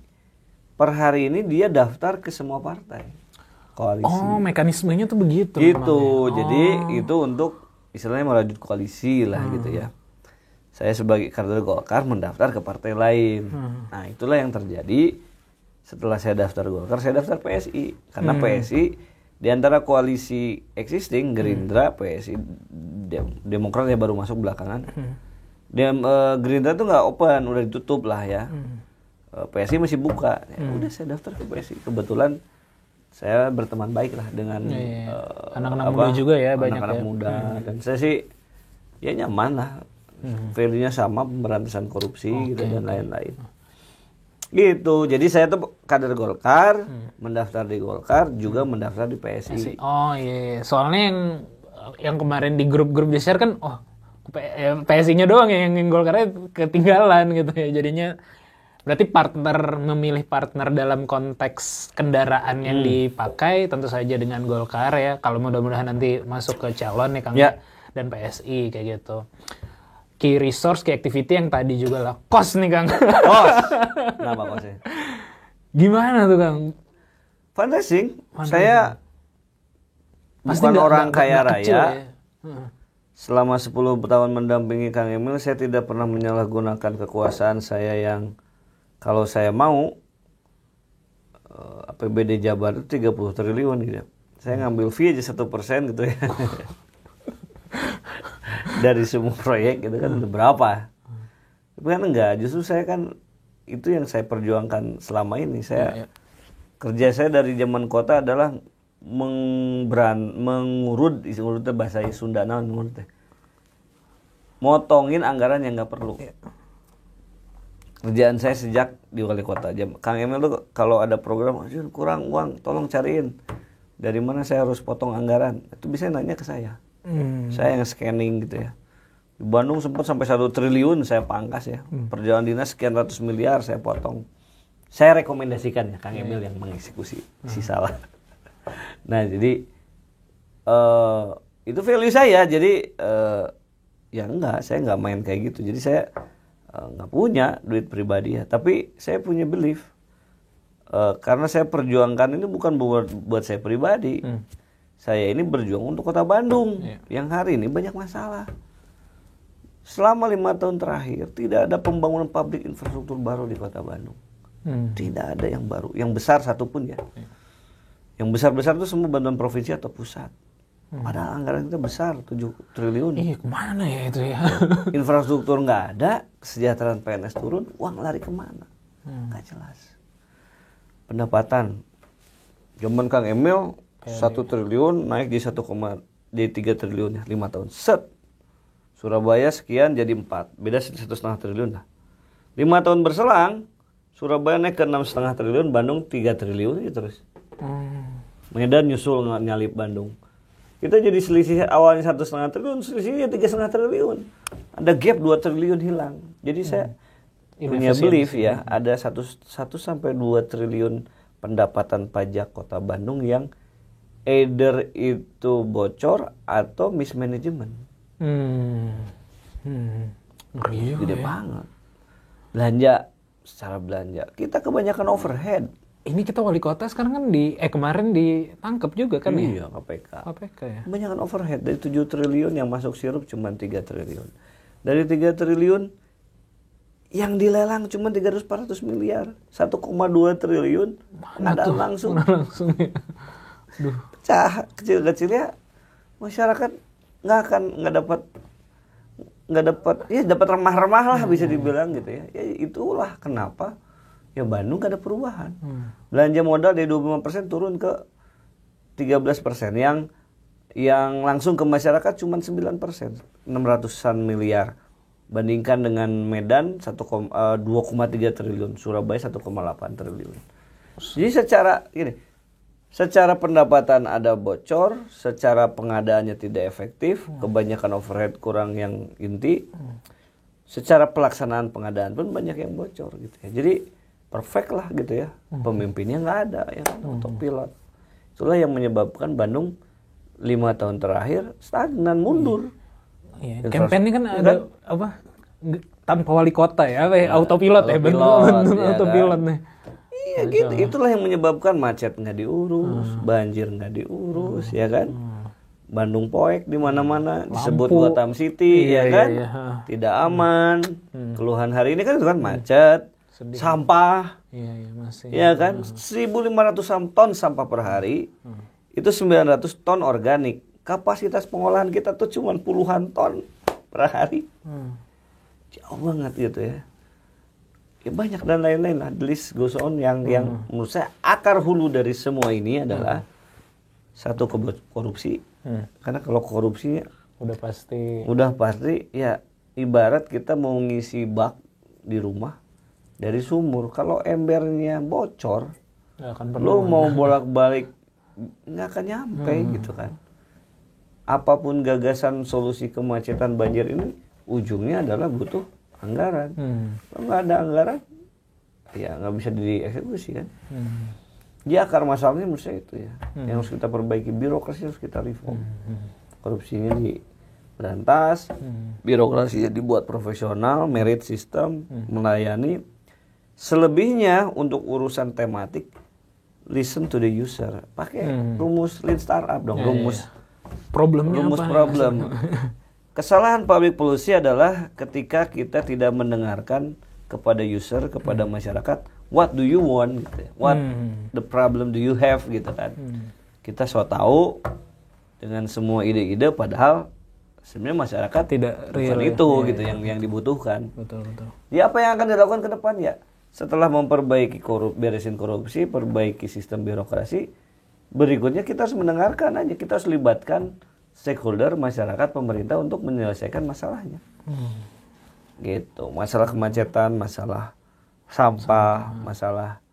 Per hari ini dia daftar ke semua partai koalisi. Oh, mekanismenya tuh begitu. Itu, jadi itu untuk istilahnya merajut koalisi lah gitu ya. Saya sebagai kader Golkar mendaftar ke partai lain. Nah, itulah yang terjadi setelah saya daftar Golkar, saya daftar PSI. Karena PSI di antara koalisi existing, Gerindra, PSI, Demokrat ya baru masuk belakangan. Gerindra tuh nggak open, udah ditutup lah ya. PSI masih buka. Ya, udah saya daftar ke PSI. Kebetulan saya berteman baik lah dengan anak-anak muda juga ya, banyak anak-anak ya. muda. Dan saya sih ya nyaman lah. Value-nya sama, pemberantasan korupsi gitu dan lain-lain. Gitu. Jadi saya tuh kader Golkar, mendaftar di Golkar, juga mendaftar di PSI. Oh iya, soalnya yang kemarin di grup-grup di-share kan, PSI-nya doang yang Golkarnya ketinggalan gitu ya. Jadinya berarti memilih partner dalam konteks kendaraan yang dipakai tentu saja dengan Golkar ya. Kalau mudah-mudahan nanti masuk ke calon ya Kang dan PSI kayak gitu. Key resource, key activity yang tadi juga lah. Kos nih Kang. Kos. Kenapa kosnya? Gimana tuh Kang? Fundraising. Saya Pasti bukan orang kaya kecil, raya. ya. Selama 10 tahun mendampingi Kang Emil, saya tidak pernah menyalahgunakan kekuasaan saya yang kalau saya mau APBD Jabar itu 30 triliun gitu. Saya ngambil fee aja 1% gitu ya. Dari semua proyek gitu kan udah berapa. Tapi kan enggak, justru saya kan itu yang saya perjuangkan selama ini. Saya kerja saya dari zaman kota adalah mengurut bahasa Sunda ngurut motongin anggaran yang nggak perlu. Kerjaan saya sejak di wali kota. Kang Emil tuh kalau ada program kurang uang, tolong cariin dari mana saya harus potong anggaran. Itu bisa nanya ke saya. Saya yang scanning gitu ya. Di Bandung sempat sampai 1 triliun saya pangkas ya. Perjalanan dinas sekian ratus miliar saya potong. Saya rekomendasikan ya Kang Emil yang mengeksekusi si salah. Nah jadi itu value saya. Jadi ya enggak, saya enggak main kayak gitu. Jadi saya enggak punya duit pribadi ya. Tapi saya punya belief. Karena saya perjuangkan ini bukan buat saya pribadi. Saya ini berjuang untuk kota Bandung yang hari ini banyak masalah. Selama 5 tahun terakhir tidak ada pembangunan publik infrastruktur baru di kota Bandung. Tidak ada yang baru, yang besar satupun ya. Yang besar-besar itu semua bantuan provinsi atau pusat. Padahal anggaran kita besar, 7 triliun. Kemana ya itu ya? Infrastruktur nggak ada, kesejahteraan PNS turun, uang lari kemana? Nggak jelas. Pendapatan, zaman Kang Emil 1 triliun naik jadi 3 triliun ya, 5 tahun. Set. Surabaya sekian jadi 4, beda 1,5 triliun lah. 5 tahun berselang, Surabaya naik ke 6,5 triliun, Bandung 3 triliun gitu terus. Medan nyusul nyalip Bandung. Kita jadi selisih awalnya 1,5 triliun, selisihnya 3,5 triliun. Ada gap 2 triliun hilang. Jadi saya punya belief ya, ada 1 sampai 2 triliun pendapatan pajak kota Bandung yang either itu bocor atau mismanagement. Gede banget. Secara belanja kita kebanyakan overhead. Ini kita wali kota sekarang kan kemarin ditangkap juga kan ya? Iya, KPK ya. Kebanyakan overhead. Dari 7 triliun yang masuk sirup cuma 3 triliun. Dari 3 triliun yang dilelang cuma 300-400 miliar. 1,2 triliun pengadaan langsung. Ya. Pecah kecil-kecilnya masyarakat nggak dapat ya dapat remah-remah lah bisa dibilang gitu ya. Ya itulah kenapa ya Bandung gak ada perubahan. Belanja modal dari 25% turun ke 13%. Yang langsung ke masyarakat cuma 9%, 600-an miliar. Bandingkan dengan Medan 2,3 triliun, Surabaya 1,8 triliun. Jadi secara pendapatan ada bocor, secara pengadaannya tidak efektif, kebanyakan overhead kurang yang inti, secara pelaksanaan pengadaan pun banyak yang bocor gitu ya. Jadi perfect lah gitu ya, pemimpinnya nggak ada ya kan, autopilot. Itulah yang menyebabkan Bandung 5 tahun terakhir stagnan, mundur. Iya, campaign ini kan ada apa? Tanpa wali kota ya, autopilot ya, bentuk ya autopilot kan? nih. Iya gitu, itulah yang menyebabkan macet nggak diurus, banjir nggak diurus, ya kan? Bandung poek di mana-mana, disebut Gotham City, ya kan? Iya. Tidak aman. Keluhan hari ini kan itu kan macet, sampah, Iya, masih. ya kan? 1.500 ton sampah per hari, itu 900 ton organik. Kapasitas pengolahan kita tuh cuma puluhan ton per hari. Jauh banget gitu ya. Ya banyak dan lain-lain lah, the list goes on yang menurut saya akar hulu dari semua ini adalah satu korupsi. Karena kalau korupsi udah pasti ya ibarat kita mau ngisi bak di rumah dari sumur, kalau embernya bocor lo mau bolak-balik nggak akan nyampe gitu kan. Apapun gagasan solusi kemacetan banjir ini ujungnya adalah butuh anggaran. Kalau nggak ada anggaran, ya nggak bisa dieksekusi kan. Jadi akar masalahnya menurut saya itu ya, yang harus kita perbaiki, birokrasi harus kita reform. Korupsinya diberantas, birokrasinya dibuat profesional, merit system, melayani. Selebihnya untuk urusan tematik, listen to the user. Pakai rumus lean startup dong, rumus problemnya rumus apa? problem. Kesalahan public policy adalah ketika kita tidak mendengarkan kepada user, kepada masyarakat, what do you want gitu ya. What the problem do you have gitu kan. Kita so tahu dengan semua ide-ide padahal sebenarnya masyarakat tidak bukan real, itu ya. gitu yang dibutuhkan. Betul. Ya apa yang akan dilakukan ke depan ya? Setelah memperbaiki beresin korupsi, perbaiki sistem birokrasi, berikutnya kita harus mendengarkan aja, kita harus libatkan stakeholder, masyarakat, pemerintah untuk menyelesaikan masalahnya. Gitu. Masalah kemacetan, masalah sampah, masalah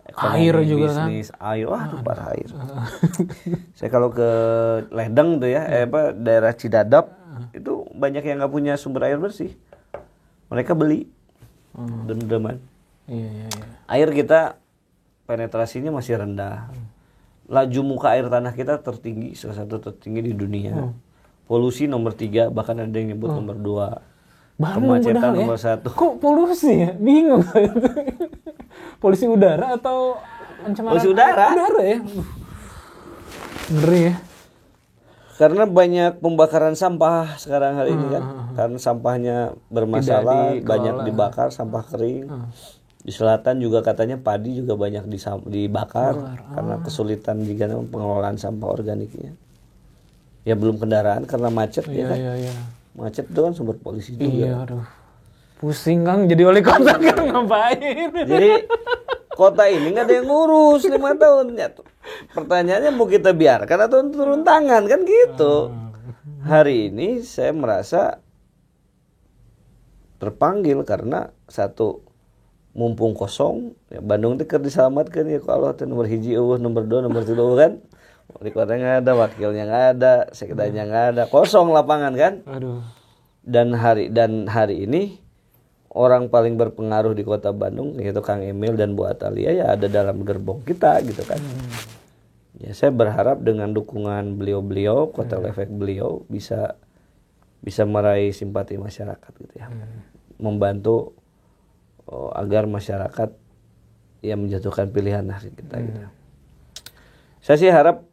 ekonomi, air juga bisnis, air, parah air. Saya kalau ke Ledeng tuh ya, daerah Cidadap, itu banyak yang nggak punya sumber air bersih. Mereka beli, dem-deman. Iya. Air kita penetrasinya masih rendah. Laju muka air tanah kita tertinggi, salah satu tertinggi di dunia. Polusi nomor 3, bahkan ada yang nyebut nomor 2. Kemacetan nomor 1. Kok polusi ya? Bingung. Polusi udara atau pencemaran? Polusi udara. Udara ya. Ngeri ya. Karena banyak pembakaran sampah sekarang hari ini kan. Karena sampahnya bermasalah, banyak dibakar, sampah kering. Di selatan juga katanya padi juga banyak dibakar karena kesulitan juga pengelolaan sampah organiknya. Ya belum kendaraan karena macet ya kan. Iya. Macet itu kan sumber polusi juga. Iya, aduh. Pusing Kang jadi wali kota kan ngapain? Jadi kota ini nggak ada yang ngurus 5 tahun. Ya, pertanyaannya mau kita biarkan atau turun tangan kan gitu. Hari ini saya merasa terpanggil karena satu, mumpung kosong ya, Bandung itu keur diselamatkan ya kalau nomor 1 nomor 2 nomor 3 kan. Wali kota nggak ada, wakilnya nggak ada, sekdanya nggak ada, kosong lapangan kan. Aduh. Dan hari ini orang paling berpengaruh di kota Bandung yaitu Kang Emil dan Bu Atalia ya ada dalam gerbong kita gitu kan. Ya saya berharap dengan dukungan beliau-beliau, kotel efek beliau bisa meraih simpati masyarakat gitu ya. Membantu agar masyarakat ya menjatuhkan pilihan hari kita gitu. Saya sih harap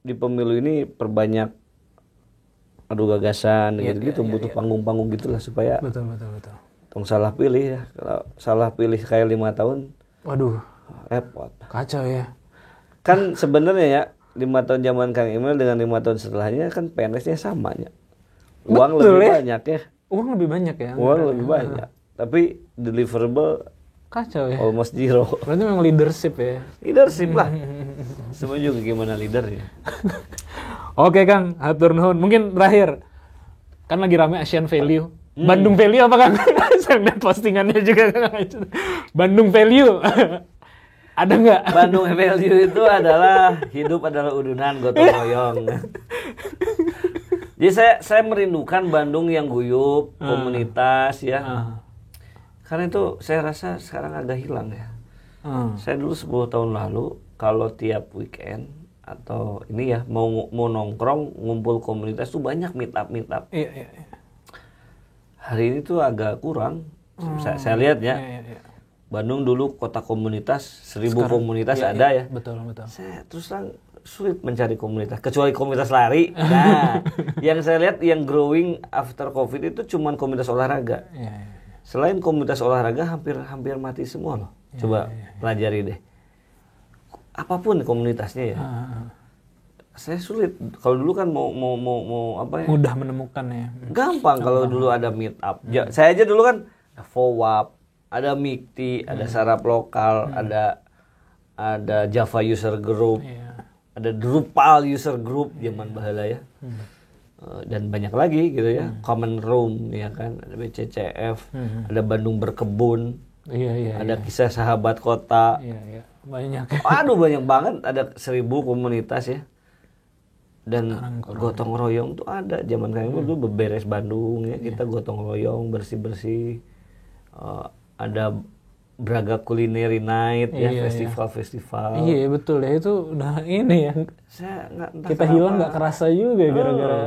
di pemilu ini perbanyak adu gagasan gitu butuh panggung-panggung gitulah supaya Betul. tong salah pilih ya. Kalau salah pilih kayak 5 tahun, Waduh, repot. kacau ya. Kan sebenarnya ya 5 tahun zaman Kang Emil dengan 5 tahun setelahnya kan PNS-nya sama ya. Uang Betul, lebih ya? banyak ya. Uang lebih banyak ya. Uang lebih banyak. Tapi deliverable Kacau ya. almost zero. Berarti memang leadership ya. Leadership lah. Semua juga gimana leadernya. Oke Kang, hatur nuhun. Mungkin terakhir, kan lagi rame Asian Value. Bandung Value apa Kang? Saya lihat postingannya juga Kang. Bandung Value. Ada nggak? Bandung value itu adalah hidup adalah udunan gotong royong. Jadi saya merindukan Bandung yang guyup, komunitas ya. Karena itu saya rasa sekarang agak hilang ya. Saya dulu 10 tahun lalu kalau tiap weekend atau ini ya mau nongkrong ngumpul komunitas tuh banyak meet up. Iya. Hari ini tuh agak kurang. Saya lihat ya. Iya. Bandung dulu kota komunitas, 1000 Sekarang, komunitas ada ya. Betul. Saya terus terang sulit mencari komunitas kecuali komunitas lari. Nah, yang saya lihat yang growing after Covid itu cuman komunitas olahraga. Iya. Selain komunitas olahraga hampir mati semua loh. Coba pelajari deh. Apapun komunitasnya ya. Saya sulit. Kalau dulu kan mau apa ya? Mudah menemukan ya. Gampang kalau dulu ada meet up. Saya aja dulu kan ada FOWAP, ada MIKTI, ada Sarap Lokal, ada Java User Group, ada Drupal User Group zaman bahala ya. Dan banyak lagi gitu ya. Common Room ya kan, ada BCCF, ada Bandung Berkebun. Iya. Ada Kisah Sahabat Kota. Iya. Banyak. Aduh banyak banget, ada 1000 komunitas ya. Dan gotong royong tuh ada zaman kami dulu beberes Bandung ya, kita gotong royong bersih-bersih. Ada Braga Culinary Night ya, festival-festival. Iya betul ya, itu udah ini ya. Saya entah Kita hilang nggak kerasa juga gara-gara.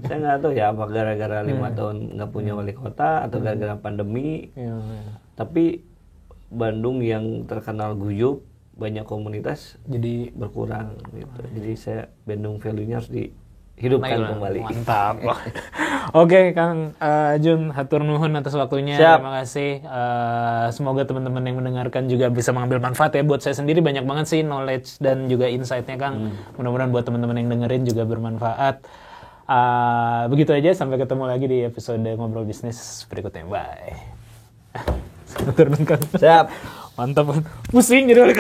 Saya nggak tahu ya apa gara-gara 5 tahun nggak punya wali kota atau gara-gara pandemi. Iya. Tapi Bandung yang terkenal guyup, banyak komunitas Jadi berkurang gitu. Jadi saya Bandung value-nya harus dihidupkan kembali. Mantap. Oke, Kang Jun, hatur nuhun atas waktunya. Siap. Terima kasih. Semoga teman-teman yang mendengarkan juga bisa mengambil manfaat ya. Buat saya sendiri banyak banget sih knowledge dan juga insight-nya, Kang. Mudah-mudahan buat teman-teman yang dengerin juga bermanfaat. Begitu aja, sampai ketemu lagi di episode Ngobrol Bisnis berikutnya. Bye. Hatur nuhun, Kang. Siap. Mantap. Pusing jadi